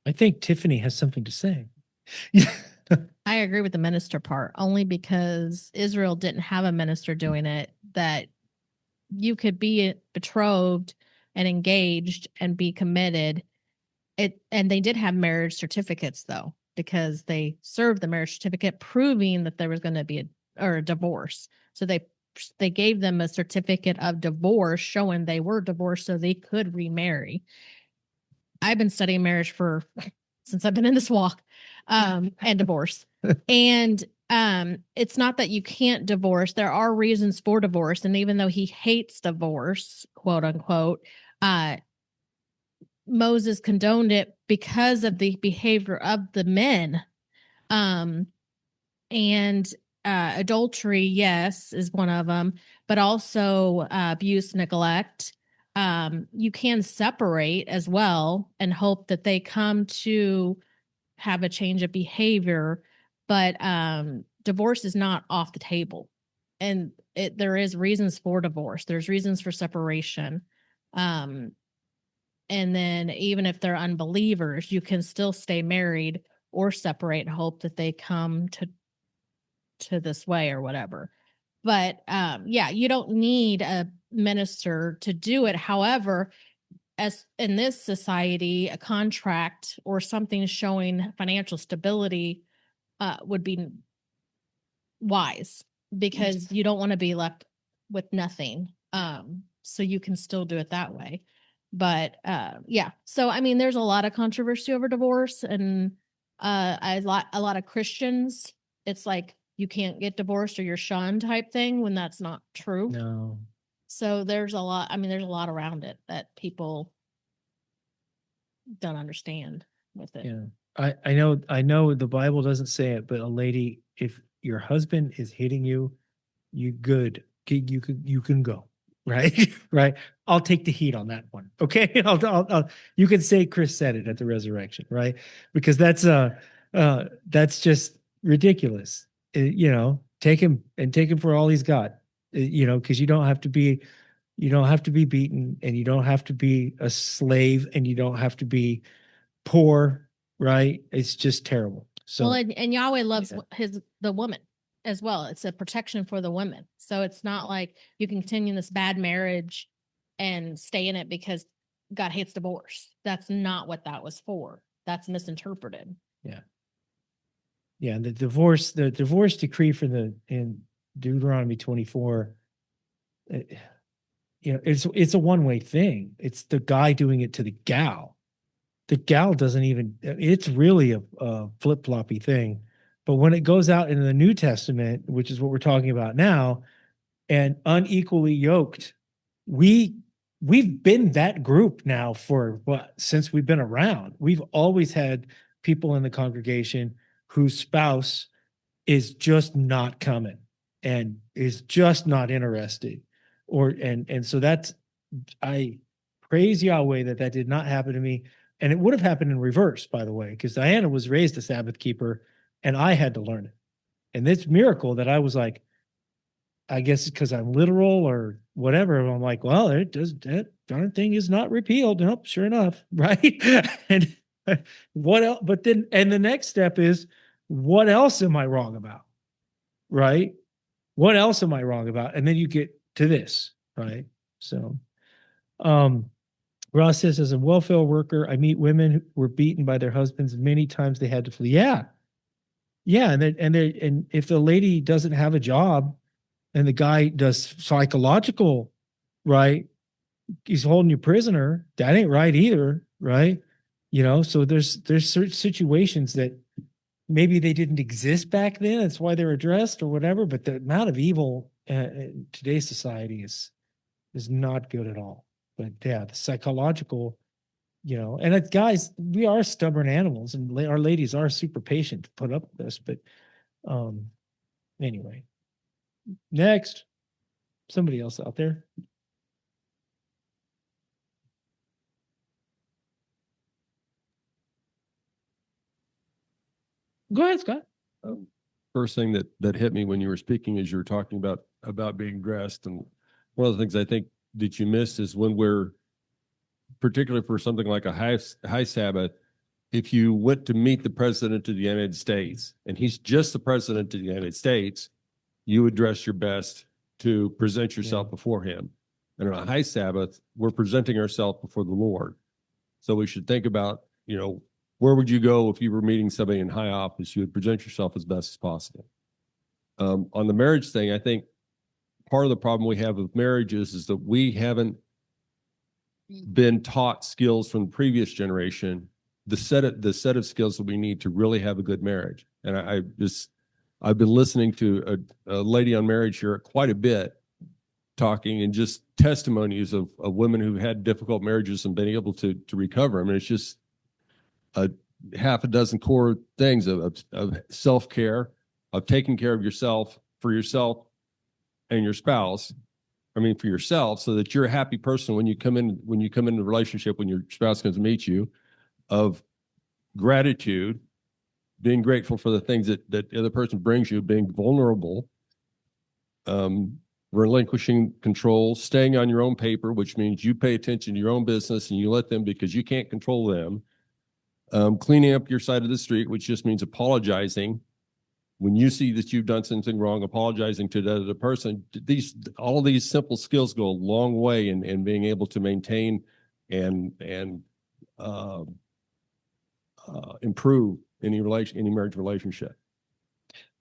I think Tiffany has something to say. I agree with the minister part, only because Israel didn't have a minister doing it, that you could be betrothed and engaged and be committed. And they did have marriage certificates though, because they served the marriage certificate proving that there was going to be a divorce. So they gave them a certificate of divorce showing they were divorced so they could remarry. I've been studying marriage for since I've been in this walk, and divorce. And it's not that you can't divorce. There are reasons for divorce. And even though he hates divorce, quote unquote, Moses condoned it because of the behavior of the men. And adultery, yes, is one of them, but also abuse, neglect. You can separate as well and hope that they come to have a change of behavior, but divorce is not off the table. And there is reasons for divorce. There's reasons for separation. And then even if they're unbelievers, you can still stay married or separate and hope that they come to this way or whatever. But yeah, you don't need a minister to do it. However, as in this society, a contract or something showing financial stability would be wise, because you don't want to be left with nothing. So you can still do it that way. But yeah, so I mean, there's a lot of controversy over divorce, and a lot of Christians, it's like you can't get divorced or you're shunned type thing, when that's not true. No. So there's a lot. I mean, there's a lot around it that people don't understand with it. Yeah. I know the Bible doesn't say it, but a lady, if your husband is hitting you, you can go. Right. Right. I'll take the heat on that one. Okay. You can say Chris said it at the resurrection, right? Because that's just ridiculous. Take him for all he's got, because you don't have to be beaten, and you don't have to be a slave, and you don't have to be poor, right? It's just terrible. So, well, and Yahweh loves the woman as well. It's a protection for the women. So it's not like you can continue this bad marriage and stay in it because God hates divorce. That's not what that was for. That's misinterpreted. Yeah. Yeah. And the divorce decree in Deuteronomy 24, it's a one-way thing. It's the guy doing it to the gal. The gal doesn't even, it's really a flip-floppy thing. But when it goes out in the New Testament, which is what we're talking about now, and unequally yoked, we've been that group now for since we've been around. We've always had people in the congregation whose spouse is just not coming and is just not interested. And so I praise Yahweh that did not happen to me. And it would have happened in reverse, by the way, because Diana was raised a Sabbath keeper and I had to learn it. And this miracle that I was like, I guess because I'm literal or whatever, I'm like, well, that darn thing is not repealed. Nope, sure enough, right? And what else? But then, and the next step is, what else am I wrong about? Right? What else am I wrong about? And then you get to this, right? So, Ross says, as a welfare worker, I meet women who were beaten by their husbands many times. They had to flee. Yeah, and if the lady doesn't have a job, and the guy does psychological, right? He's holding you prisoner. That ain't right either, right? So there's certain situations that maybe they didn't exist back then. That's why they're addressed or whatever. But the amount of evil in today's society is not good at all. But yeah, the psychological, and guys, we are stubborn animals, and our ladies are super patient to put up with this. But anyway, next, somebody else out there. Go ahead, Scott. First thing that hit me when you were speaking is you were talking about being dressed, and one of the things I think that you missed is when we're, particularly for something like a high Sabbath, if you went to meet the president of the United States and he's just the president of the United States, you would dress your best to present yourself before him. And on a high Sabbath, we're presenting ourselves before the Lord. So we should think about, where would you go if you were meeting somebody in high office? You would present yourself as best as possible. On the marriage thing, I think part of the problem we have with marriages is that we haven't, been taught skills from the previous generation, the set of skills that we need to really have a good marriage. And I've been listening to a lady on marriage here quite a bit, talking and just testimonies of women who've had difficult marriages and been able to recover. I mean, it's just a half a dozen core things of self-care, of taking care of yourself, for yourself and your spouse. I mean, for yourself, so that you're a happy person when you come into the relationship, when your spouse comes to meet you, of gratitude, being grateful for the things that the other person brings you, being vulnerable, relinquishing control, staying on your own paper, which means you pay attention to your own business and you let them, because you can't control them. Cleaning up your side of the street, which just means apologizing when you see that you've done something wrong, apologizing to the other person. All these simple skills go a long way in being able to maintain and improve any marriage relationship.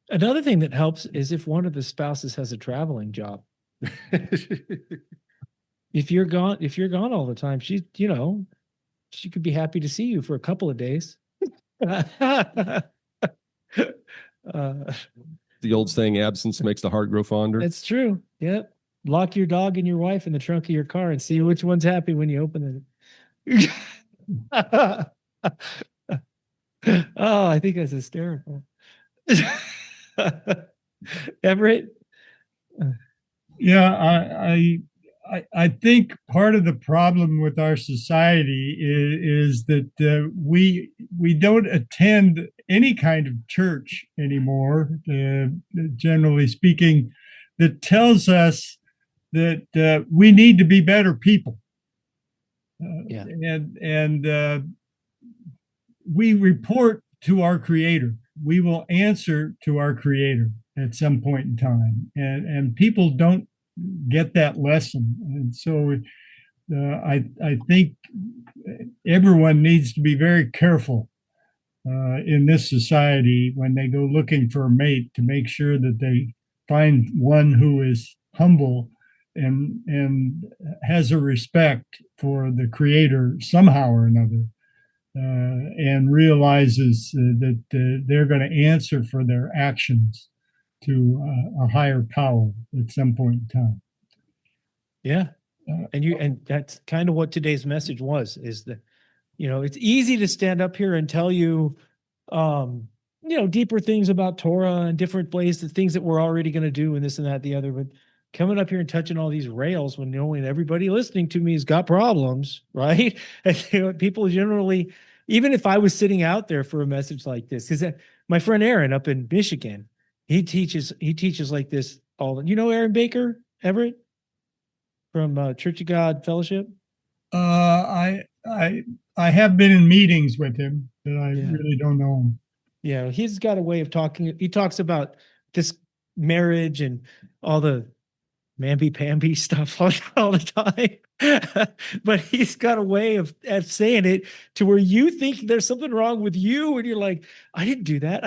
Another thing that helps is if one of the spouses has a traveling job. If you're gone all the time, she could be happy to see you for a couple of days. The old saying, absence makes the heart grow fonder. It's true. Yep. Lock your dog and your wife in the trunk of your car and see which one's happy when you open it. Oh, I think that's hysterical. Everett? Yeah, I think part of the problem with our society is that we don't attend any kind of church anymore, generally speaking, that tells us that we need to be better people. Yeah. And we report to our Creator. We will answer to our Creator at some point in time, and people don't get that lesson. And so I think everyone needs to be very careful in this society when they go looking for a mate, to make sure that they find one who is humble and has a respect for the Creator somehow or another, and realizes that they're going to answer for their actions to a higher power at some point in time. Yeah. And that's kind of what today's message was, is that, it's easy to stand up here and tell you, deeper things about Torah and different ways, the things that we're already going to do and this and that, the other, but coming up here and touching all these rails when knowing everybody listening to me has got problems, right? And people generally, even if I was sitting out there for a message like this, because my friend Aaron up in Michigan, he teaches like this all. Aaron Baker, Everett, from Church of God Fellowship? I have been in meetings with him, but I really don't know him. Yeah, he's got a way of talking. He talks about this marriage and all the mamby-pamby stuff all the time. But he's got a way of saying it to where you think there's something wrong with you, and you're like, I didn't do that.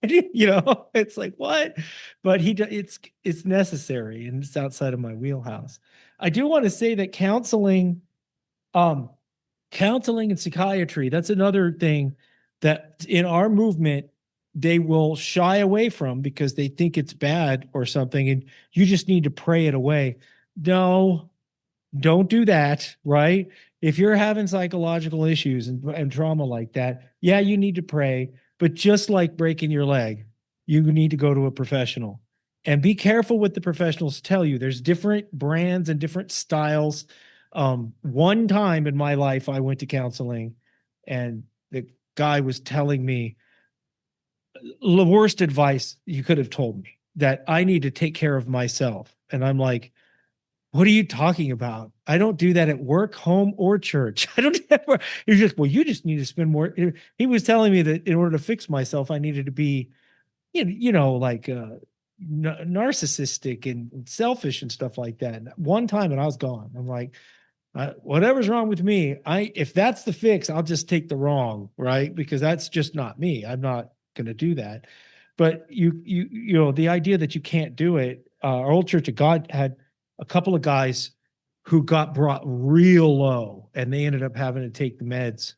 It's like, what? But it's necessary, and it's outside of my wheelhouse. I do want to say that counseling and psychiatry, that's another thing that in our movement they will shy away from because they think it's bad or something, and you just need to pray it away. No, don't do that, right? If you're having psychological issues and trauma like that, yeah, you need to pray. But just like breaking your leg, you need to go to a professional. And be careful what the professionals tell you. There's different brands and different styles. One time in my life, I went to counseling, and the guy was telling me the worst advice you could have told me, that I need to take care of myself. And I'm like, what are you talking about? I don't do that at work, home, or church. I don't ever. He's just, well, you just need to spend more. He was telling me that in order to fix myself, I needed to be, narcissistic and selfish and stuff like that. And one time, and I was gone. I'm like, whatever's wrong with me, if that's the fix, I'll just take the wrong, right? Because that's just not me. I'm not going to do that. But the idea that you can't do it. Our old Church of God had a couple of guys who got brought real low, and they ended up having to take the meds.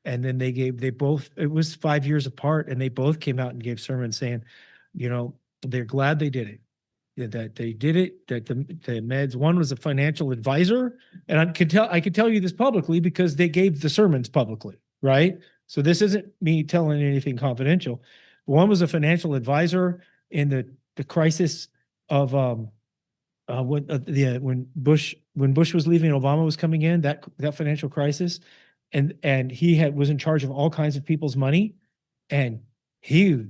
And then it was 5 years apart, and they both came out and gave sermons saying, they're glad they did it. That they did it, that the meds, one was a financial advisor, and I could tell you this publicly because they gave the sermons publicly, right? So this isn't me telling anything confidential. One was a financial advisor in the crisis of when Bush was leaving and Obama was coming in, that financial crisis, and he was in charge of all kinds of people's money, and he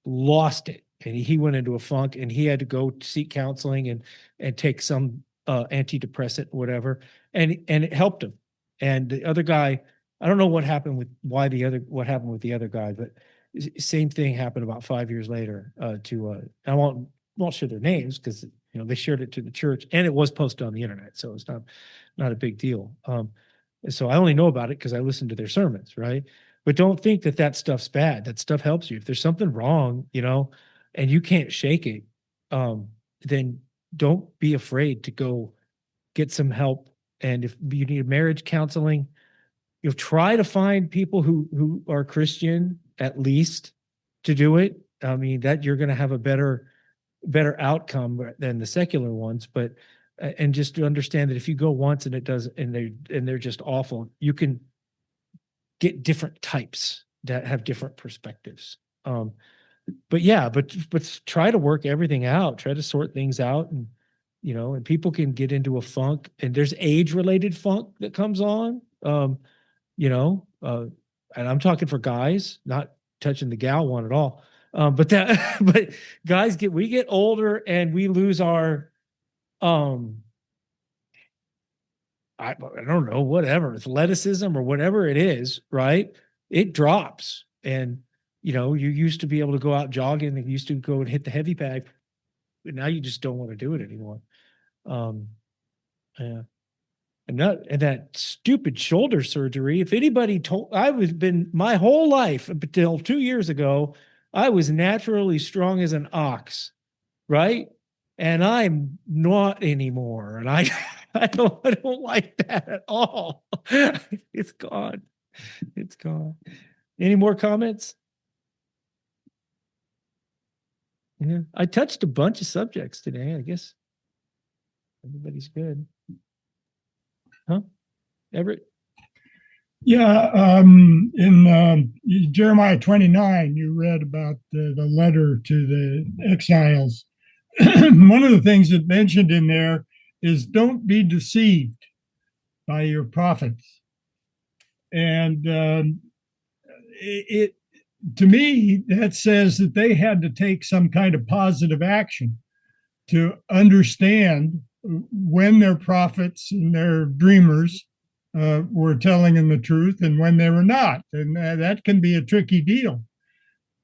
lost it, and he went into a funk, and he had to go seek counseling and take some antidepressant, whatever, and it helped him. And the other guy, I don't know what happened with the other guy, but same thing happened about 5 years later. I won't share their names because they shared it to the church, and it was posted on the internet, so it's not a big deal. So I only know about it because I listened to their sermons, right? But don't think that stuff's bad. That stuff helps you. If there's something wrong, and you can't shake it, then don't be afraid to go get some help. And if you need marriage counseling, try to find people who are Christian at least to do it. I mean, that you're going to have a better outcome than the secular ones, but and just to understand that if you go once and it does, and they're just awful, you can get different types that have different perspectives. But try to work everything out, try to sort things out, and and people can get into a funk, and there's age-related funk that comes on. And I'm talking for guys, not touching the gal one at all. But guys we get older and we lose our, I don't know, whatever, athleticism or whatever it is, right? It drops. And, you used to be able to go out jogging, and you used to go and hit the heavy bag, but now you just don't want to do it anymore. Yeah. And that stupid shoulder surgery. If anybody my whole life until 2 years ago, I was naturally strong as an ox, right? And I'm not anymore. And I don't like that at all. It's gone. It's gone. Any more comments? Yeah, I touched a bunch of subjects today. I guess everybody's good. Huh? Everett? Yeah, in Jeremiah 29, you read about the letter to the exiles. One of the things that mentioned in there is don't be deceived by your prophets. And to me, that says that they had to take some kind of positive action to understand when their prophets and their dreamers were telling them the truth and when they were not. And that can be a tricky deal.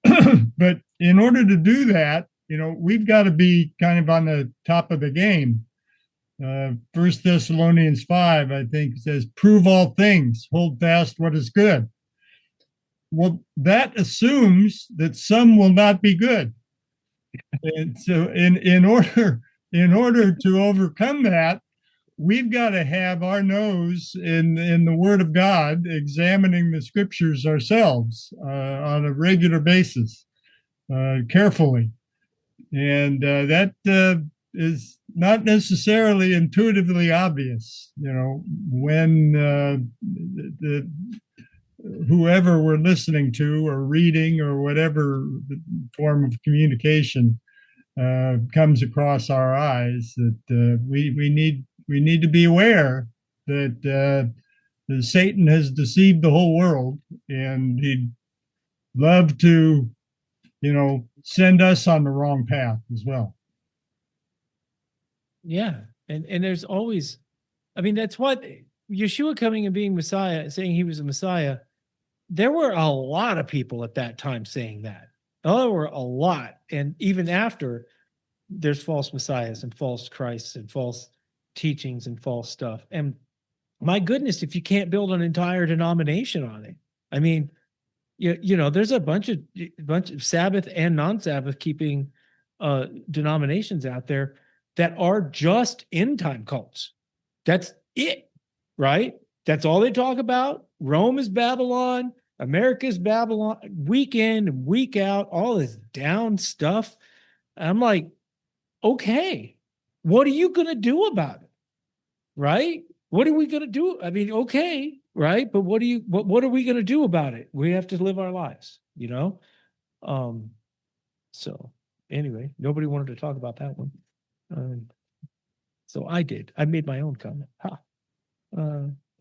But in order to do that, we've got to be kind of on the top of the game. 1 Thessalonians 5, I think, says, prove all things, hold fast what is good. Well, that assumes that some will not be good. And so in order to overcome that, we've got to have our nose in the Word of God, examining the Scriptures ourselves on a regular basis, carefully. And that is not necessarily intuitively obvious, when whoever we're listening to or reading or whatever form of communication comes across our eyes, that we need to be aware that Satan has deceived the whole world, and he'd love to, send us on the wrong path as well. Yeah. And there's always, that's what Yeshua coming and being Messiah, saying he was a Messiah. There were a lot of people at that time saying that. There were a lot. And even after, there's false messiahs and false Christs and false teachings and false stuff. And my goodness, if you can't build an entire denomination on it, there's a bunch of Sabbath and non-Sabbath keeping denominations out there that are just end time cults. That's it, right? That's all they talk about. Rome is Babylon. America is Babylon. Week in and week out, all this down stuff. I'm like, okay, what are you going to do about it? Right? What are we going to do? I mean, okay, right? But what are we going to do about it? We have to live our lives, you know? So anyway, nobody wanted to talk about that one. So I did. I made my own comment. Ha.